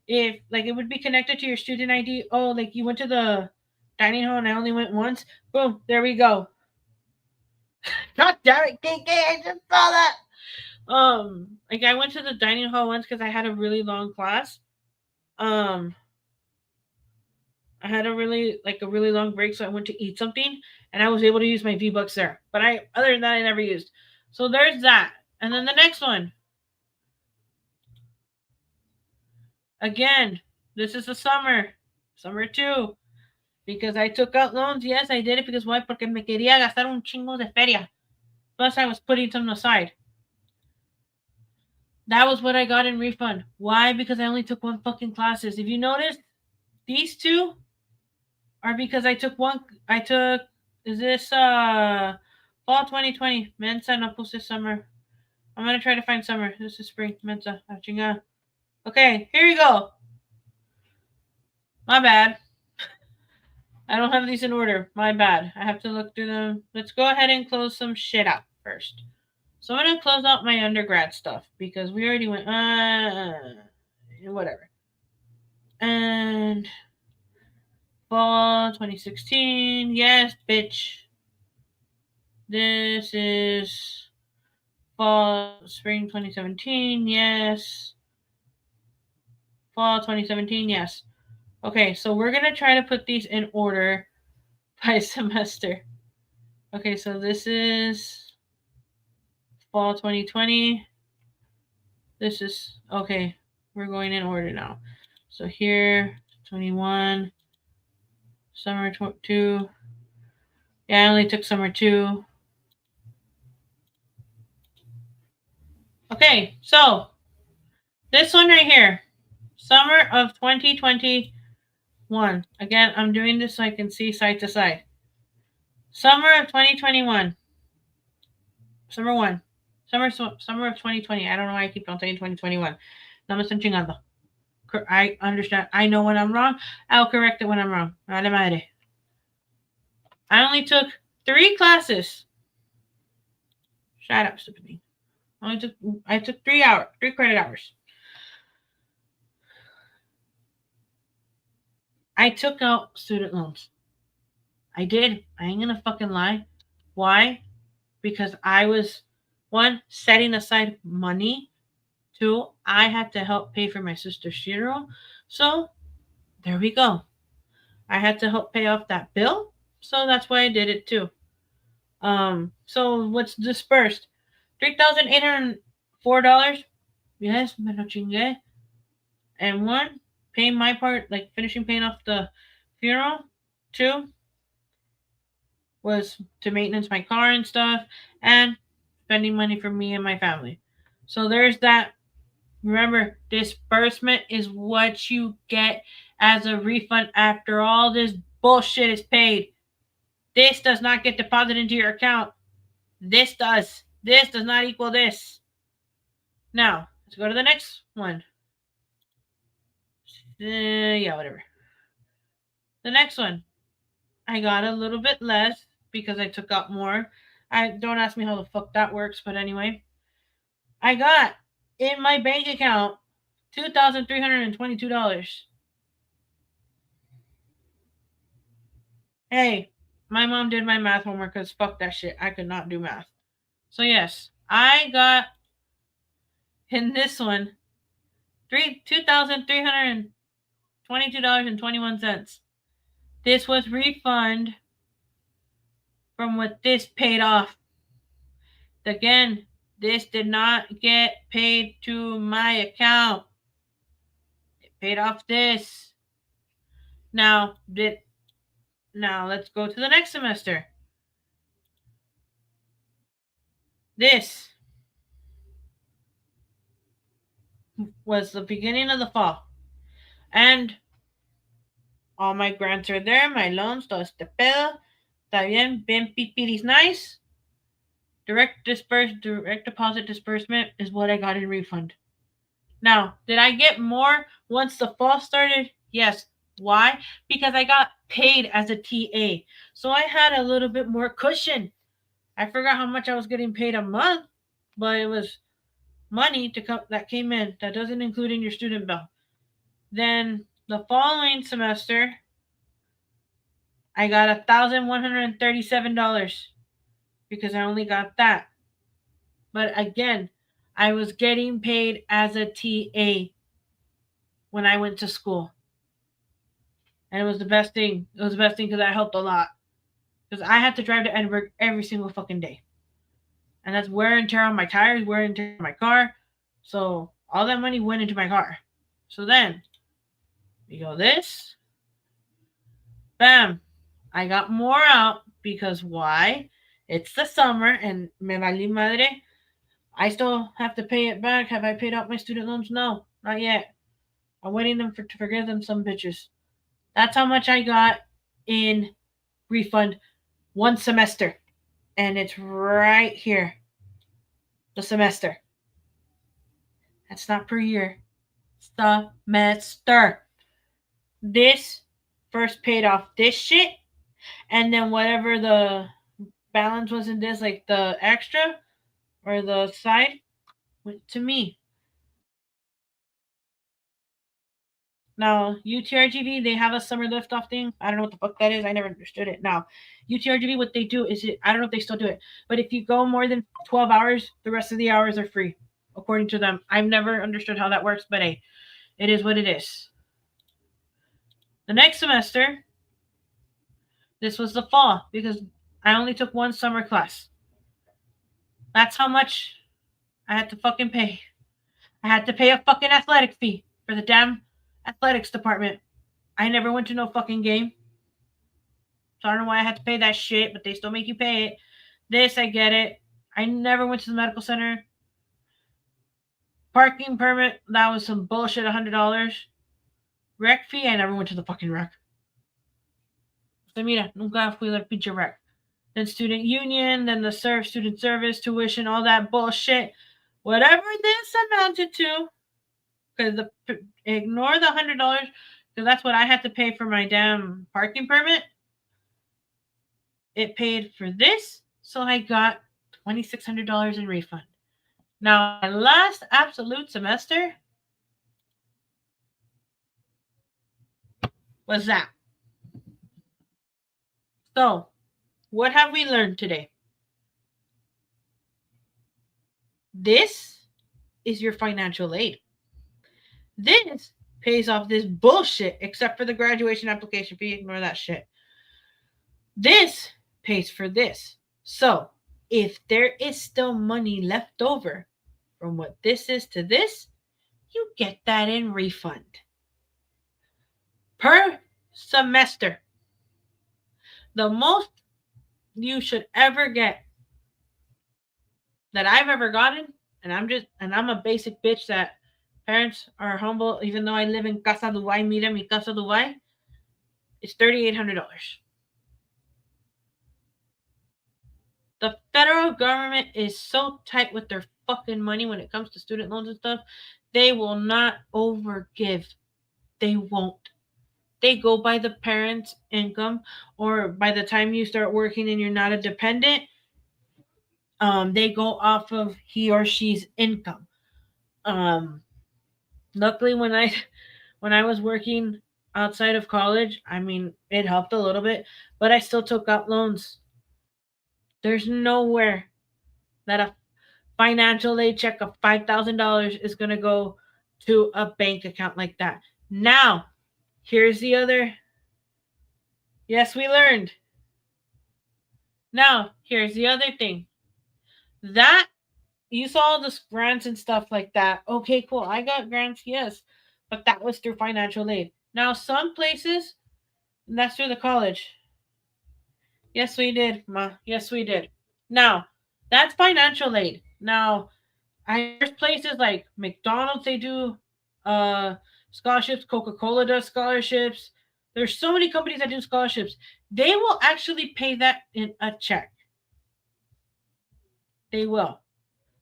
if, like, it would be connected to your student ID. Oh, like, you went to the dining hall and I only went once. Boom, there we go. God damn it, KK, I just saw that. Like I went to the dining hall once because I had a really long class. Um, I had a really long break, so I went to eat something, and I was able to use my V-Bucks there. But other than that, I never used. So there's that, and then the next one. Again, this is the summer 2, because I took out loans. Yes, I did it because why? Porque me quería gastar un chingo de feria. Plus, I was putting some aside. That was what I got in refund. Why? Because I only took one fucking classes. If you notice, these two are because I took one. Is this fall 2020? Mensa no puse summer. I'm gonna try to find summer. This is spring. Mensa. Chinga. Okay, here you go. My bad. I don't have these in order. My bad. I have to look through them. Let's go ahead and close some shit out first. So I'm gonna close out my undergrad stuff because we already went. Whatever. And fall 2016. Yes, bitch. This is spring 2017. Yes. Fall 2017. Yes. Okay, so we're going to try to put these in order by semester. Okay, so this is fall 2020. This is, okay, we're going in order now. So here, 21, summer 2. Yeah, I only took summer 2. Okay, so this one right here, summer of 2021. Again, I'm doing this so I can see side to side. Summer of 2021. Summer 1. Summer of 2020. I don't know why I keep on saying 2021. No me están chingando. I understand. I know when I'm wrong. I'll correct it when I'm wrong. Vale madre. I only took 3 classes. Shut up, stupid me. I took 3 credit hours. I took out student loans. I did. I ain't gonna fucking lie. Why? Because I was, one, setting aside money. 2, I had to help pay for my sister's funeral. So there we go. I had to help pay off that bill. So that's why I did it too. So what's dispersed? $3,804. Yes, me lo chingué. And 1, paying my part, like finishing paying off the funeral. 2 was to maintenance my car and stuff, and spending money for me and my family. So there's that. Remember, disbursement is what you get as a refund after all this bullshit is paid. This does not get deposited into your account. This does. This does not equal this. Now, let's go to the next one. Yeah, whatever. The next one. I got a little bit less because I took out more. Don't ask me how the fuck that works, but anyway. I got in my bank account $2,322. Hey, my mom did my math homework because fuck that shit. I could not do math. So yes, I got in this one $2,322.21. This was refund from what this paid off. Again, this did not get paid to my account. It paid off this. Now let's go to the next semester. This was the beginning of the fall. And all my grants are there, my loans, todo este pedo. Está bien pipiris nice. Direct deposit disbursement is what I got in refund. Now, did I get more once the fall started? Yes. Why? Because I got paid as a TA. So I had a little bit more cushion. I forgot how much I was getting paid a month, but it was money that came in. That doesn't include in your student bill. Then the following semester, I got $1,137 because I only got that. But again, I was getting paid as a TA when I went to school. And it was the best thing. It was the best thing because I helped a lot. Because I had to drive to Edinburgh every single fucking day. And that's wear and tear on my tires, wear and tear on my car. So all that money went into my car. So then we go this. Bam. I got more out because why? It's the summer and me vali madre. I still have to pay it back. Have I paid out my student loans? No, not yet. I'm waiting to forgive them some bitches. That's how much I got in refund one semester. And it's right here. The semester. That's not per year. Semester. This first paid off this shit. And then whatever the balance was in this, like the extra or the side, went to me. Now, UTRGV, they have a summer liftoff thing. I don't know what the fuck that is. I never understood it. Now, UTRGV, what they do is I don't know if they still do it, but if you go more than 12 hours, the rest of the hours are free, according to them. I've never understood how that works, but hey, it is what it is. The next semester, this was the fall because I only took one summer class. That's how much I had to fucking pay. I had to pay a fucking athletic fee for the damn athletics department. I never went to no fucking game. So I don't know why I had to pay that shit, but they still make you pay it. This, I get it. I never went to the medical center. Parking permit, that was some bullshit, $100. Rec fee, I never went to the fucking rec. So mira, nunca fui al pinche rec. Then student union, then the student service, tuition, all that bullshit. Whatever this amounted to, because ignore the $100, because that's what I had to pay for my damn parking permit. It paid for this, so I got $2,600 in refund. Now, my last absolute semester was that. So, what have we learned today? This is your financial aid. This pays off this bullshit, except for the graduation application fee. Ignore that shit. This pays for this. So, if there is still money left over from what this is to this, you get that in refund. Per semester. The most you should ever get that I've ever gotten, and I'm a basic bitch that parents are humble, even though I live in Casa Dubai, mira mi Casa Dubai, it's $3,800. The federal government is so tight with their fucking money when it comes to student loans and stuff. They will not overgive. They won't. They go by the parent's income, or by the time you start working and you're not a dependent, they go off of he or she's income. Luckily, when I was working outside of college, I mean, it helped a little bit, but I still took out loans. There's nowhere that a financial aid check of $5,000 is going to go to a bank account like that. Now, here's the other. Yes, we learned. Now, here's the other thing. That you saw all the grants and stuff like that. Okay, cool. I got grants, yes, but that was through financial aid. Now, some places that's through the college. Yes, we did, ma. Yes, we did. Now, that's financial aid. Now, there's places like McDonald's. They do uh, scholarships. Coca-Cola does scholarships. There's so many companies that do scholarships. They will actually pay that in a check. They will.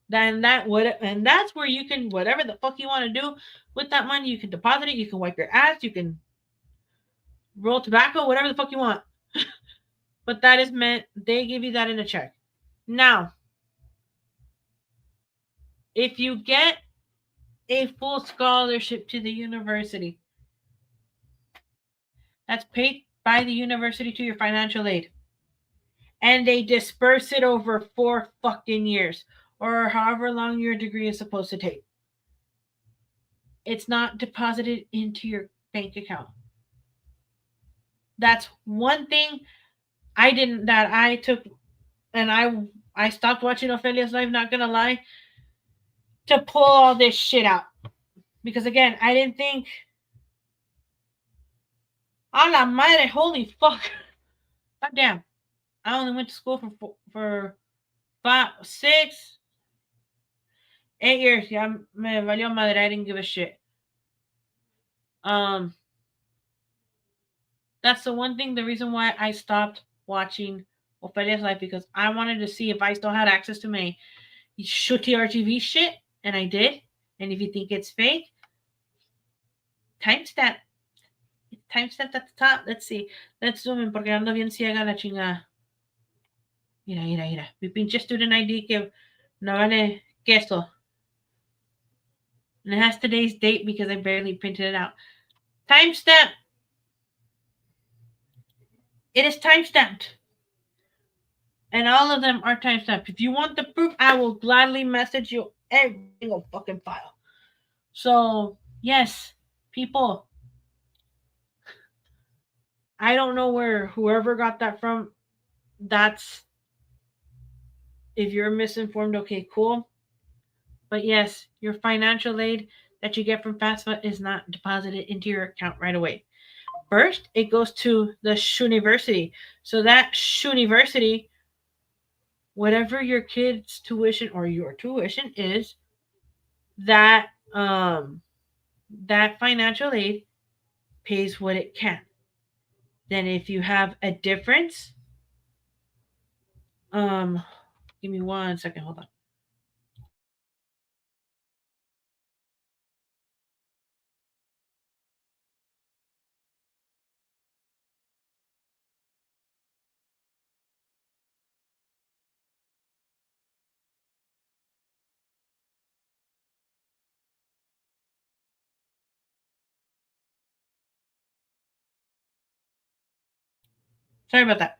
Then that would and that's where you can whatever the fuck you want to do with that money. You can deposit it. You can wipe your ass. You can roll tobacco. Whatever the fuck you want. But that is meant. They give you that in a check. Now, if you get a full scholarship to the university, that's paid by the university to your financial aid, and they disperse it over 4 fucking years or however long your degree is supposed to take. It's not deposited into your bank account. That's one thing I didn't that I took, and I stopped watching Ophelia's live. Not gonna lie, to pull all this shit out because again, I didn't think. A la madre, holy fuck! God damn! I only went to school for 8 years. Yeah, me valió madre. I didn't give a shit. Um, that's the one thing. The reason why I stopped watching Ophelia's life because I wanted to see if I still had access to my shitty RGB shit, and I did. And if you think it's fake, timestamp. Timestamp at the top. Let's see. Let's zoom in porque ando bien ciega la chingada. Mira, mira, mira. Mi pinche student ID que no vale queso. And it has today's date because I barely printed it out. Timestamp. It is timestamped. And all of them are timestamped. If you want the proof, I will gladly message you every single fucking file. So, yes, people, I don't know where whoever got that from. That's if you're misinformed, okay, cool. But yes, your financial aid that you get from FAFSA is not deposited into your account right away. First, it goes to the university. So that university, whatever your kid's tuition or your tuition is, that that financial aid pays what it can. Then if you have a difference, um give me 1 second, hold on. Sorry about that.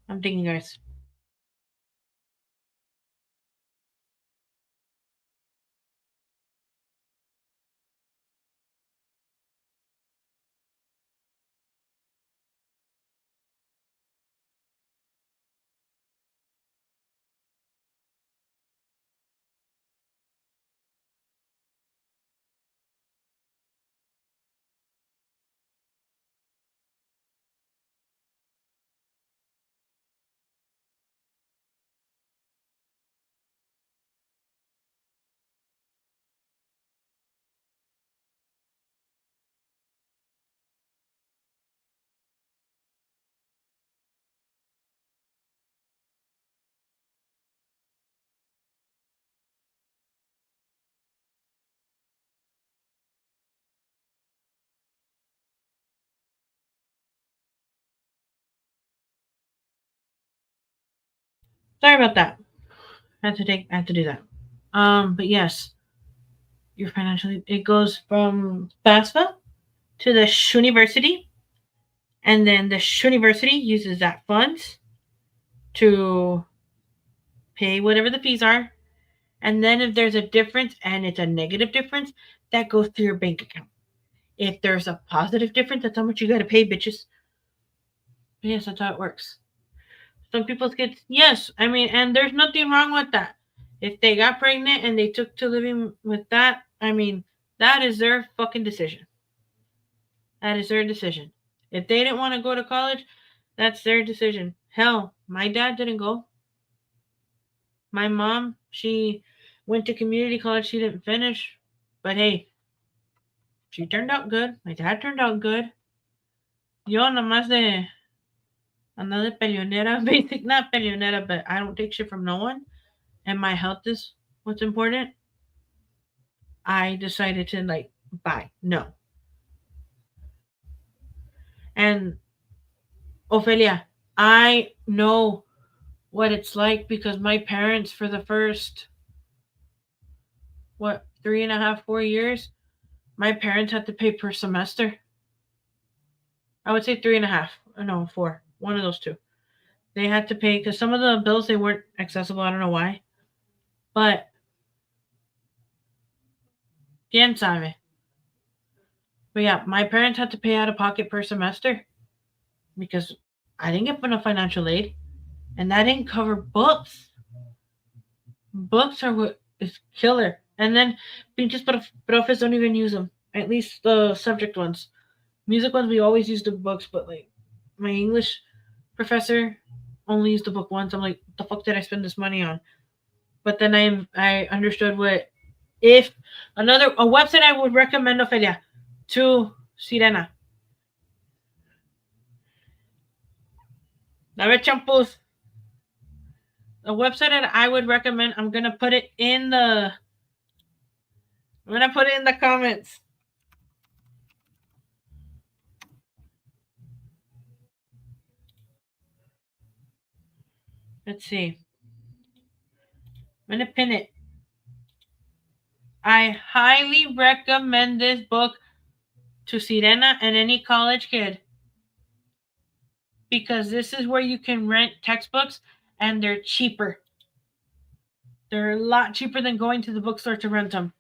I'm thinking, guys. Sorry about that. I had to do that. But yes, your financially it goes from FAFSA to the university, and then the university uses that funds to pay whatever the fees are. And then if there's a difference and it's a negative difference, that goes to your bank account. If there's a positive difference, that's how much you gotta pay, bitches. But yes, that's how it works. Some people's kids, yes, I mean, and there's nothing wrong with that. If they got pregnant and they took to living with that, I mean, that is their fucking decision. That is their decision. If they didn't want to go to college, that's their decision. Hell, my dad didn't go. My mom, she went to community college. She didn't finish. But hey, she turned out good. My dad turned out good. Yo nomás de another peleonera, basic, not peleonera, but I don't take shit from no one. And my health is what's important. I decided to like buy. No. And Ophelia, I know what it's like because my parents for the first what 3.5, 4 years, my parents had to pay per semester. I would say 3.5. No, 4. One of those two. They had to pay because some of the bills they weren't accessible. I don't know why, but quién sabe. But yeah, my parents had to pay out of pocket per semester because I didn't get enough financial aid, and that didn't cover books. Books are what is killer, and then pinches profes don't even use them. At least the subject ones. Music ones we always use the books, but like my English professor only used the book once. I'm like, the fuck did I spend this money on? But then I understood what if another a website I would recommend Ophelia to Sirena. Dame champus. A website that I would recommend. I'm gonna put it in the. I'm gonna put it in the comments. Let's see. I'm gonna pin it. I highly recommend this book to Sirena and any college kid because this is where you can rent textbooks and they're cheaper. They're a lot cheaper than going to the bookstore to rent them.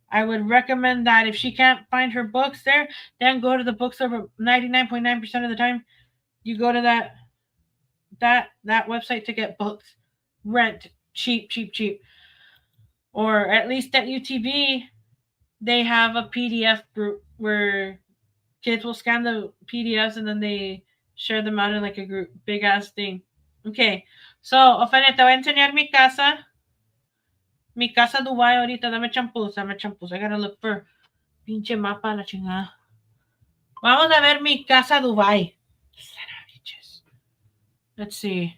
I would recommend that if she can't find her books there, then go to the bookstore. But 99.9% of the time, you go to that website to get books, rent cheap, cheap, cheap. Or at least at UTB, they have a PDF group where kids will scan the PDFs and then they share them out in like a group, big ass thing. Okay, so Ophelia, te voy a enseñar mi casa. Mi casa Dubai ahorita, dame champús, dame champús. I gotta look for pinche mapa la chingada. Vamos a ver mi casa Dubai. Let's see.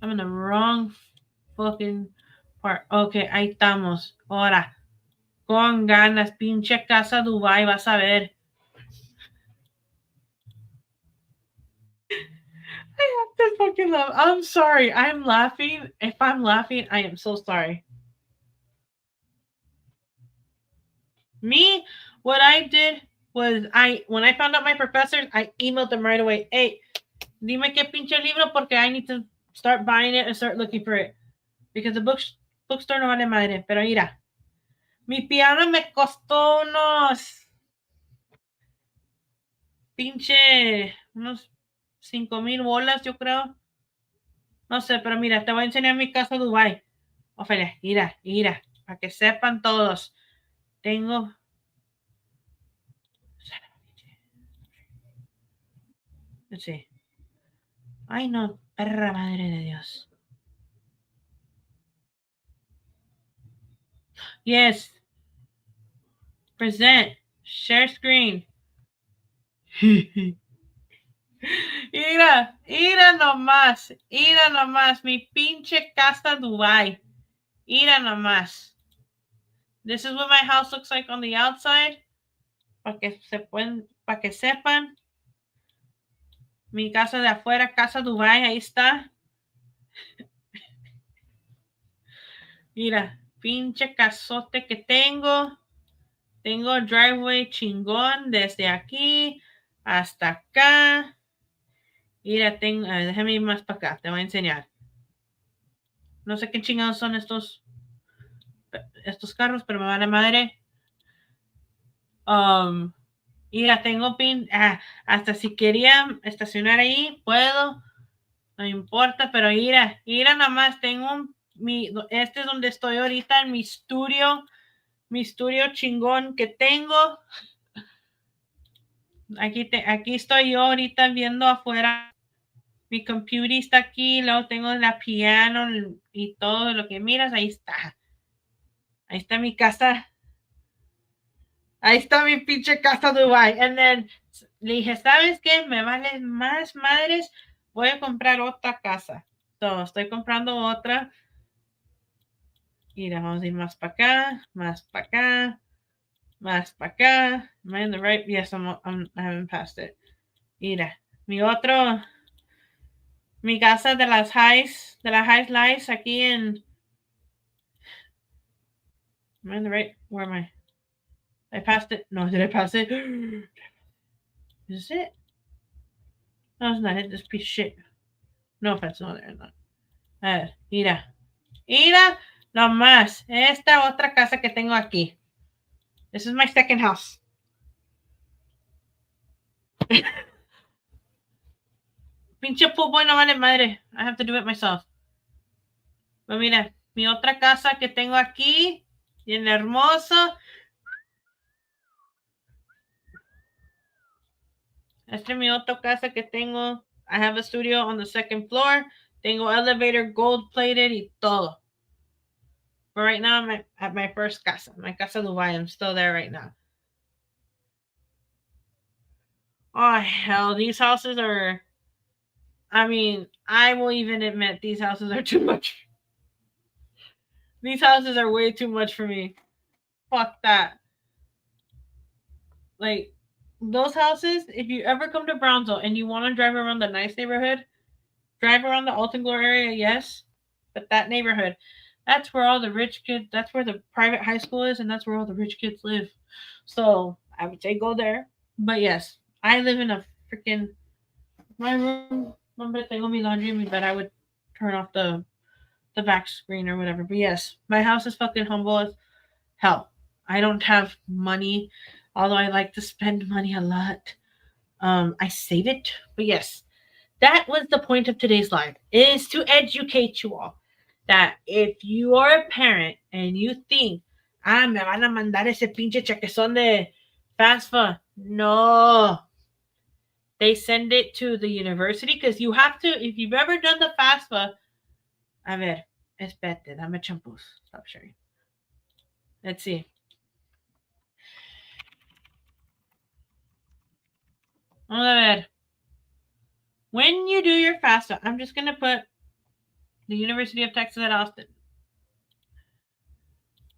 I'm in the wrong fucking part. Okay, ahí estamos. Ahora, con ganas, pinche casa Dubai, vas a ver. I have to fucking laugh. I'm sorry. I'm laughing. If I'm laughing, I am so sorry. Me, what I did was when I found out my professors, I emailed them right away. Hey, dime qué pinche libro porque I need to start buying it and start looking for it. Because the bookstore no vale madre. Pero mira, mi piano me costó unos 5,000 bolas, yo creo. No sé, pero mira, te voy a enseñar mi casa Dubai. Ofelia, mira, para que sepan todos. Tengo. Let's see. Ay, no, perra madre de Dios. Yes. Present. Share screen. Mira nomás, mi pinche casa Dubai. Mira nomás. This is what my house looks like on the outside. Para que sepan. Mi casa de afuera, casa Dubai, ahí está. Mira, pinche casote que tengo. Tengo driveway chingón desde aquí hasta acá. Mira, déjame ir más para acá, te voy a enseñar. No sé qué chingados son estos carros, pero me vale madre. Mira, tengo hasta si quería estacionar ahí, puedo. No importa, pero mira nada más, este es donde estoy ahorita en mi estudio chingón que tengo. Aquí estoy yo ahorita viendo afuera. Mi computer está aquí, luego tengo la piano y todo lo que miras, ahí está. Ahí está mi casa. Ahí está mi pinche casa Dubai. And then le dije, ¿sabes qué? Me vale más madres. Voy a comprar otra casa. So, estoy comprando otra. Mira, vamos a ir más para acá, más para acá, más para acá. Am I in the right? Yes, I haven't passed it. Mira, mi casa de las Highs Lights aquí en. Am I in the right? Where am I? I passed it. No, did I pass it? Is it? No, it's not. Hit this piece of shit. No offense, no, they're not. Mira, nomás, esta otra casa que tengo aquí. This is my second house. Pinche pool no vale madre. I have to do it myself. Pero mira, mi otra casa que tengo aquí, bien hermoso. Esta es mi otra casa que tengo. I have a studio on the second floor. Tengo elevator gold plated y todo. But right now I'm at my first casa. My casa Dubai. I'm still there right now. Oh, hell. These houses are. I mean, I will even admit these houses are too much. These houses are way too much for me. Fuck that. Like, those houses, if you ever come to Brownsville and you want to drive around the nice neighborhood, drive around the Alton Glory area, yes. But that neighborhood, that's where all the rich kids, that's where the private high school is, and that's where all the rich kids live. So I would say go there. But yes, I live in a freaking my room. Remember, tengo mi laundry in my bed. I would turn off the back screen or whatever. But yes, my house is fucking humble as hell. I don't have money, although I like to spend money a lot. I save it. But yes, that was the point of today's live, is to educate you all that if you are a parent and you think, me van a mandar ese pinche chequezón de FAFSA. No. They send it to the university because you have to, if you've ever done the FAFSA, a ver, espérate, dame champús. Stop sharing. Let's see. Vamos a ver. When you do your FAFSA, I'm just going to put the University of Texas at Austin.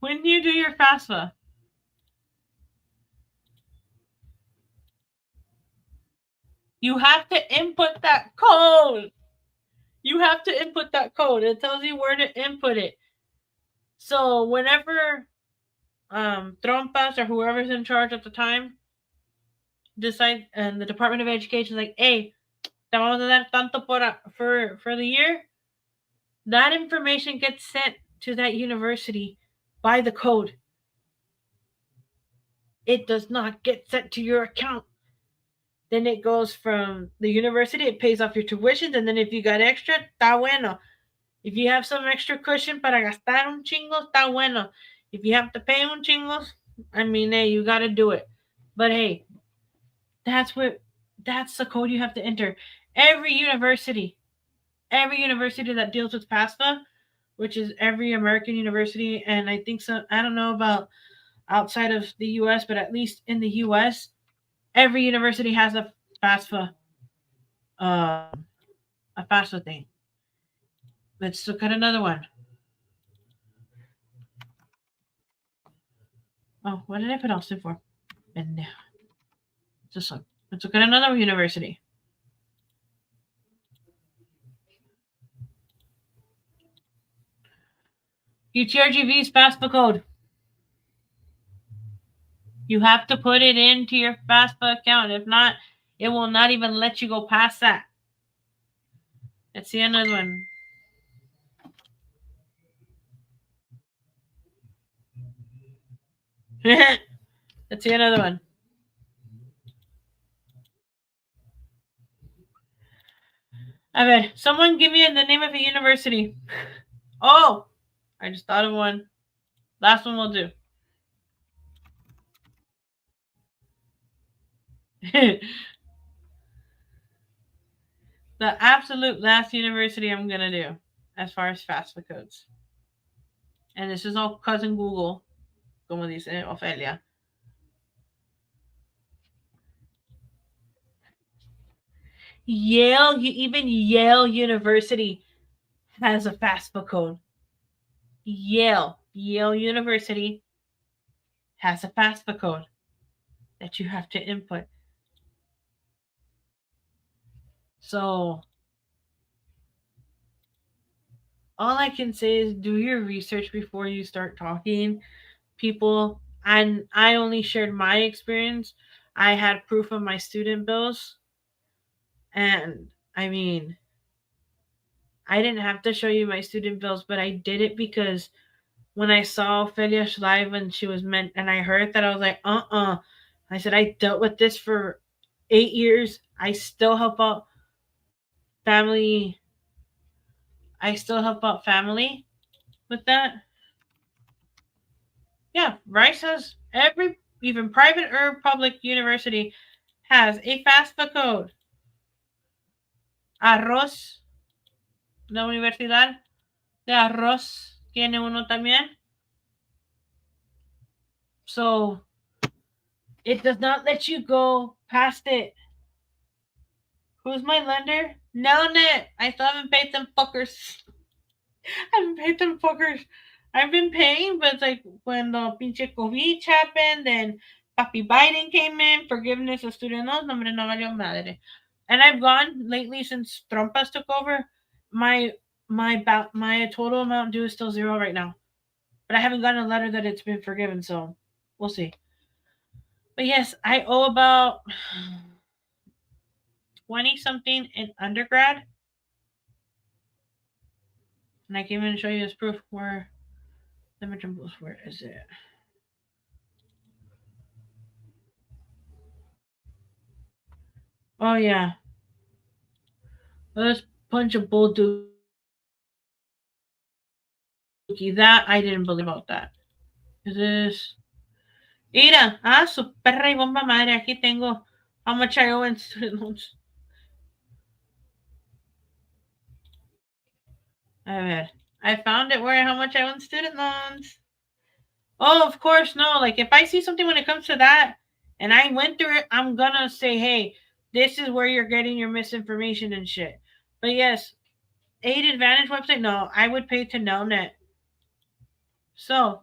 When you do your FAFSA, you have to input that code. You have to input that code. It tells you where to input it. So whenever Trompas or whoever's in charge at the time decide, and the Department of Education is like, hey, te vamos a dar tanto for the year, that information gets sent to that university by the code. It does not get sent to your account. Then it goes from the university, it pays off your tuitions, and then if you got extra, está bueno. If you have some extra cushion para gastar un chingo, está bueno. If you have to pay un chingo, I mean, hey, you gotta do it. But hey, that's the code you have to enter. Every university that deals with FAFSA, which is every American university, and I think so. I don't know about outside of the U.S., but at least in the U.S., every university has a FAFSA thing. Let's look at another one. Oh, what did I put Austin for? And just look. Let's look at another university. UTRGV's FAFSA code. You have to put it into your FAFSA account. If not, it will not even let you go past that. Let's see another one. Let's see another one. A ver, someone give me the name of a university. Oh, I just thought of one. Last one will do. The absolute last university I'm going to do as far as FAFSA codes. And this is all cousin Google, como dice Ofelia. Yale, even Yale University has a FAFSA code. Yale University has a FAFSA code that you have to input. So all I can say is do your research before you start talking. People, and I only shared my experience. I had proof of my student bills. And I mean, I didn't have to show you my student bills, but I did it because when I saw Ophelia live and she was meant, and I heard that, I was like, I said, I dealt with this for 8 years. I still help out family. I still help out family with that. Yeah, Rice has even private or public university has a FAFSA code. Arroz, la Universidad de Arroz tiene uno también. So it does not let you go past it. Who's my lender? Nelnet. I still haven't paid them fuckers. I haven't paid them fuckers. I've been paying, but it's like when the pinche COVID happened and Papi Biden came in, forgiveness of student loans, no valió madre. And I've gone lately since Trumpas took over. My total amount due is still zero right now, but I haven't gotten a letter that it's been forgiven, so we'll see. But yes, I owe about 20 something in undergrad. And I came in to show you this proof where let me jump. Where is it? Oh yeah. This bunch of bull dookie. That I didn't believe about that. Is this Mira, su perra y bomba madre. Aquí tengo how much I owe in student loans. A ver. I found it where how much I owe in student loans. Oh, of course, no. Like if I see something when it comes to that and I went through it, I'm gonna say, hey, this is where you're getting your misinformation and shit. But yes, Aid Advantage website, no, I would pay to Nelnet. So,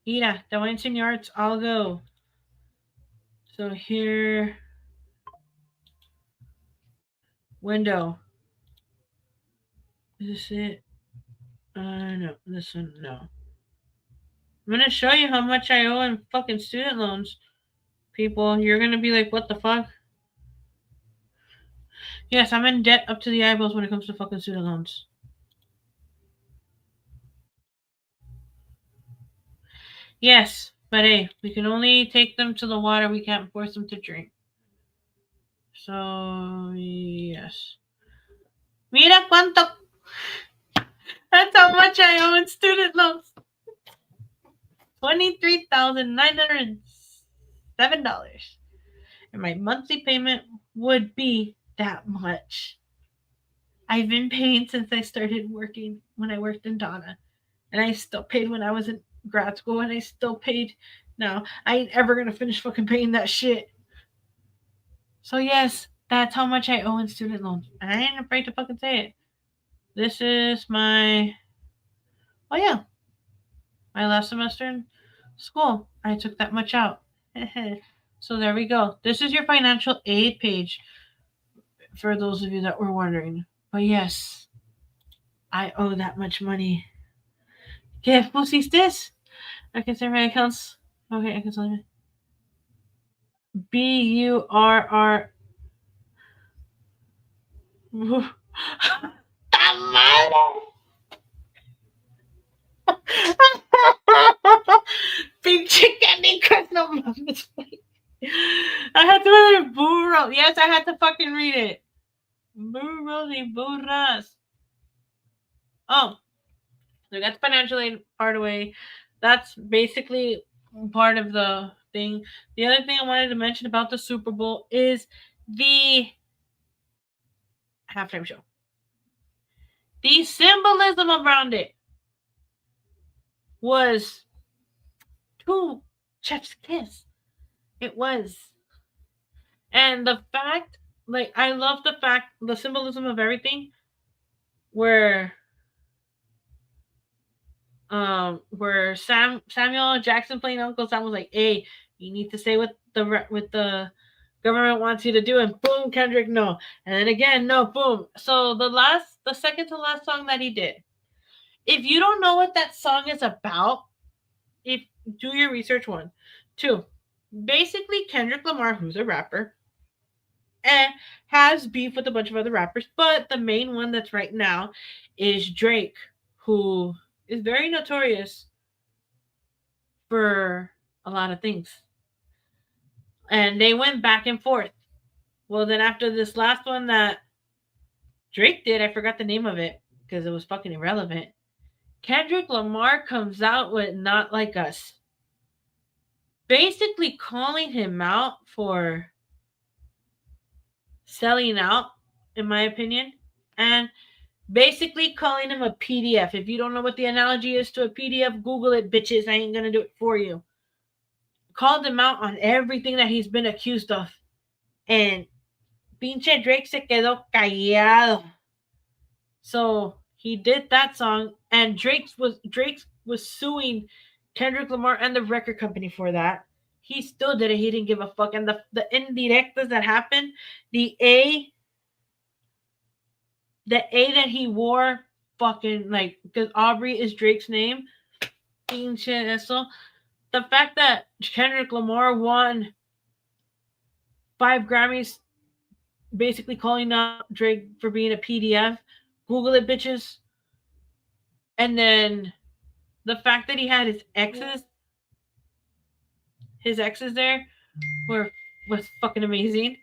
mira, te voy a enseñar, I'll go. So here, window. Is this it? No, this one, no. I'm gonna show you how much I owe in fucking student loans, people. You're gonna be like, what the fuck? Yes, I'm in debt up to the eyeballs when it comes to fucking student loans. Yes, but hey, we can only take them to the water. We can't force them to drink. So, yes. Mira cuánto. That's how much I owe in student loans. $23,907. And my monthly payment would be that much. I've been paying since I started working when I worked in Donna. And I still paid when I was in grad school, and I still paid now. I ain't ever gonna finish fucking paying that shit. So yes, that's how much I owe in student loans. And I ain't afraid to fucking say it. This is my yeah. My last semester in school. I took that much out. So there we go. This is your financial aid page for those of you that were wondering. But yes, I owe that much money. ¿Qué pusiste? I can say my accounts. Okay, I can tell you. BURR. ¡Ta madre! Pinche Candy Crush, no mames. I had to read burro. Yes, I had to fucking read it. Burros y burras. Oh, so that's financial aid part away. That's basically part of the thing. The other thing I wanted to mention about the Super Bowl is the halftime show. The symbolism around it was to Chef's Kiss. It was. And the fact, like, I love the fact, the symbolism of everything, where Samuel Jackson playing Uncle Sam was like, "Hey, you need to say what the government wants you to do," and boom, Kendrick, no, and then again, no, boom. So the second to last song that he did, if you don't know what that song is about, if do your research. One, two, basically Kendrick Lamar, who's a rapper, and has beef with a bunch of other rappers, but the main one that's right now is Drake, who is very notorious for a lot of things. And they went back and forth. Well, then after this last one that Drake did, I forgot the name of it because it was fucking irrelevant. Kendrick Lamar comes out with Not Like Us, basically calling him out for selling out, in my opinion, and basically calling him a PDF. If you don't know what the analogy is to a PDF, Google it, bitches. I ain't gonna do it for you. Called him out on everything that he's been accused of. And pinche Drake se quedó callado. So he did that song, and Drake was suing Kendrick Lamar and the record company for that. He still did it. He didn't give a fuck. And the indirectas that happened, the A that he wore, fucking, like, because Aubrey is Drake's name. Pinche eso. The fact that Kendrick Lamar won 5 Grammys, basically calling out Drake for being a PDF. Google it, bitches. And then the fact that he had his exes there was fucking amazing.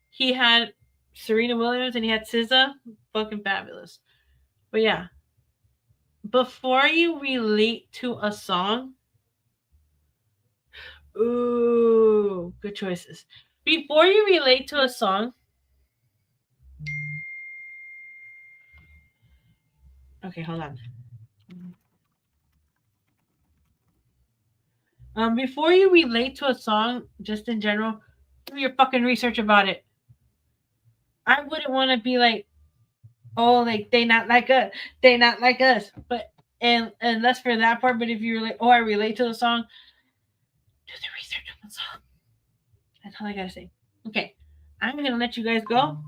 He had Serena Williams and he had SZA, fucking fabulous. But yeah, before you relate to a song, ooh, good choices. Before you relate to a song, okay, hold on. Before you relate to a song, just in general, do your fucking research about it. I wouldn't want to be like, oh, like they not like us. But and that's for that part. But if you're like, oh, I relate to the song, do the research on the song. That's all I gotta say. Okay, I'm gonna let you guys go.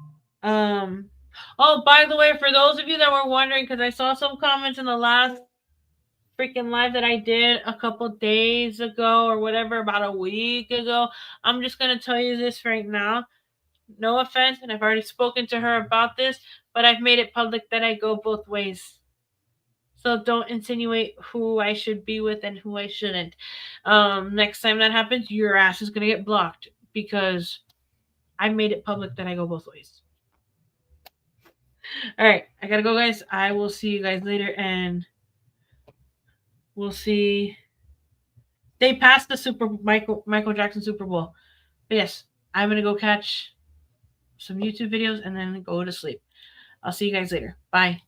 Oh, by the way, for those of you that were wondering, because I saw some comments in the last freaking live that I did a couple days ago or whatever, about a week ago, I'm just gonna tell you this right now. No offense, and I've already spoken to her about this, but I've made it public that I go both ways. So don't insinuate who I should be with and who I shouldn't. Next time that happens, your ass is gonna get blocked because I made it public that I go both ways. All right, I gotta go, guys. I will see you guys later, and we'll see. They passed the Michael Jackson Super Bowl. But yes, I'm gonna go catch some YouTube videos and then go to sleep. I'll see you guys later. Bye.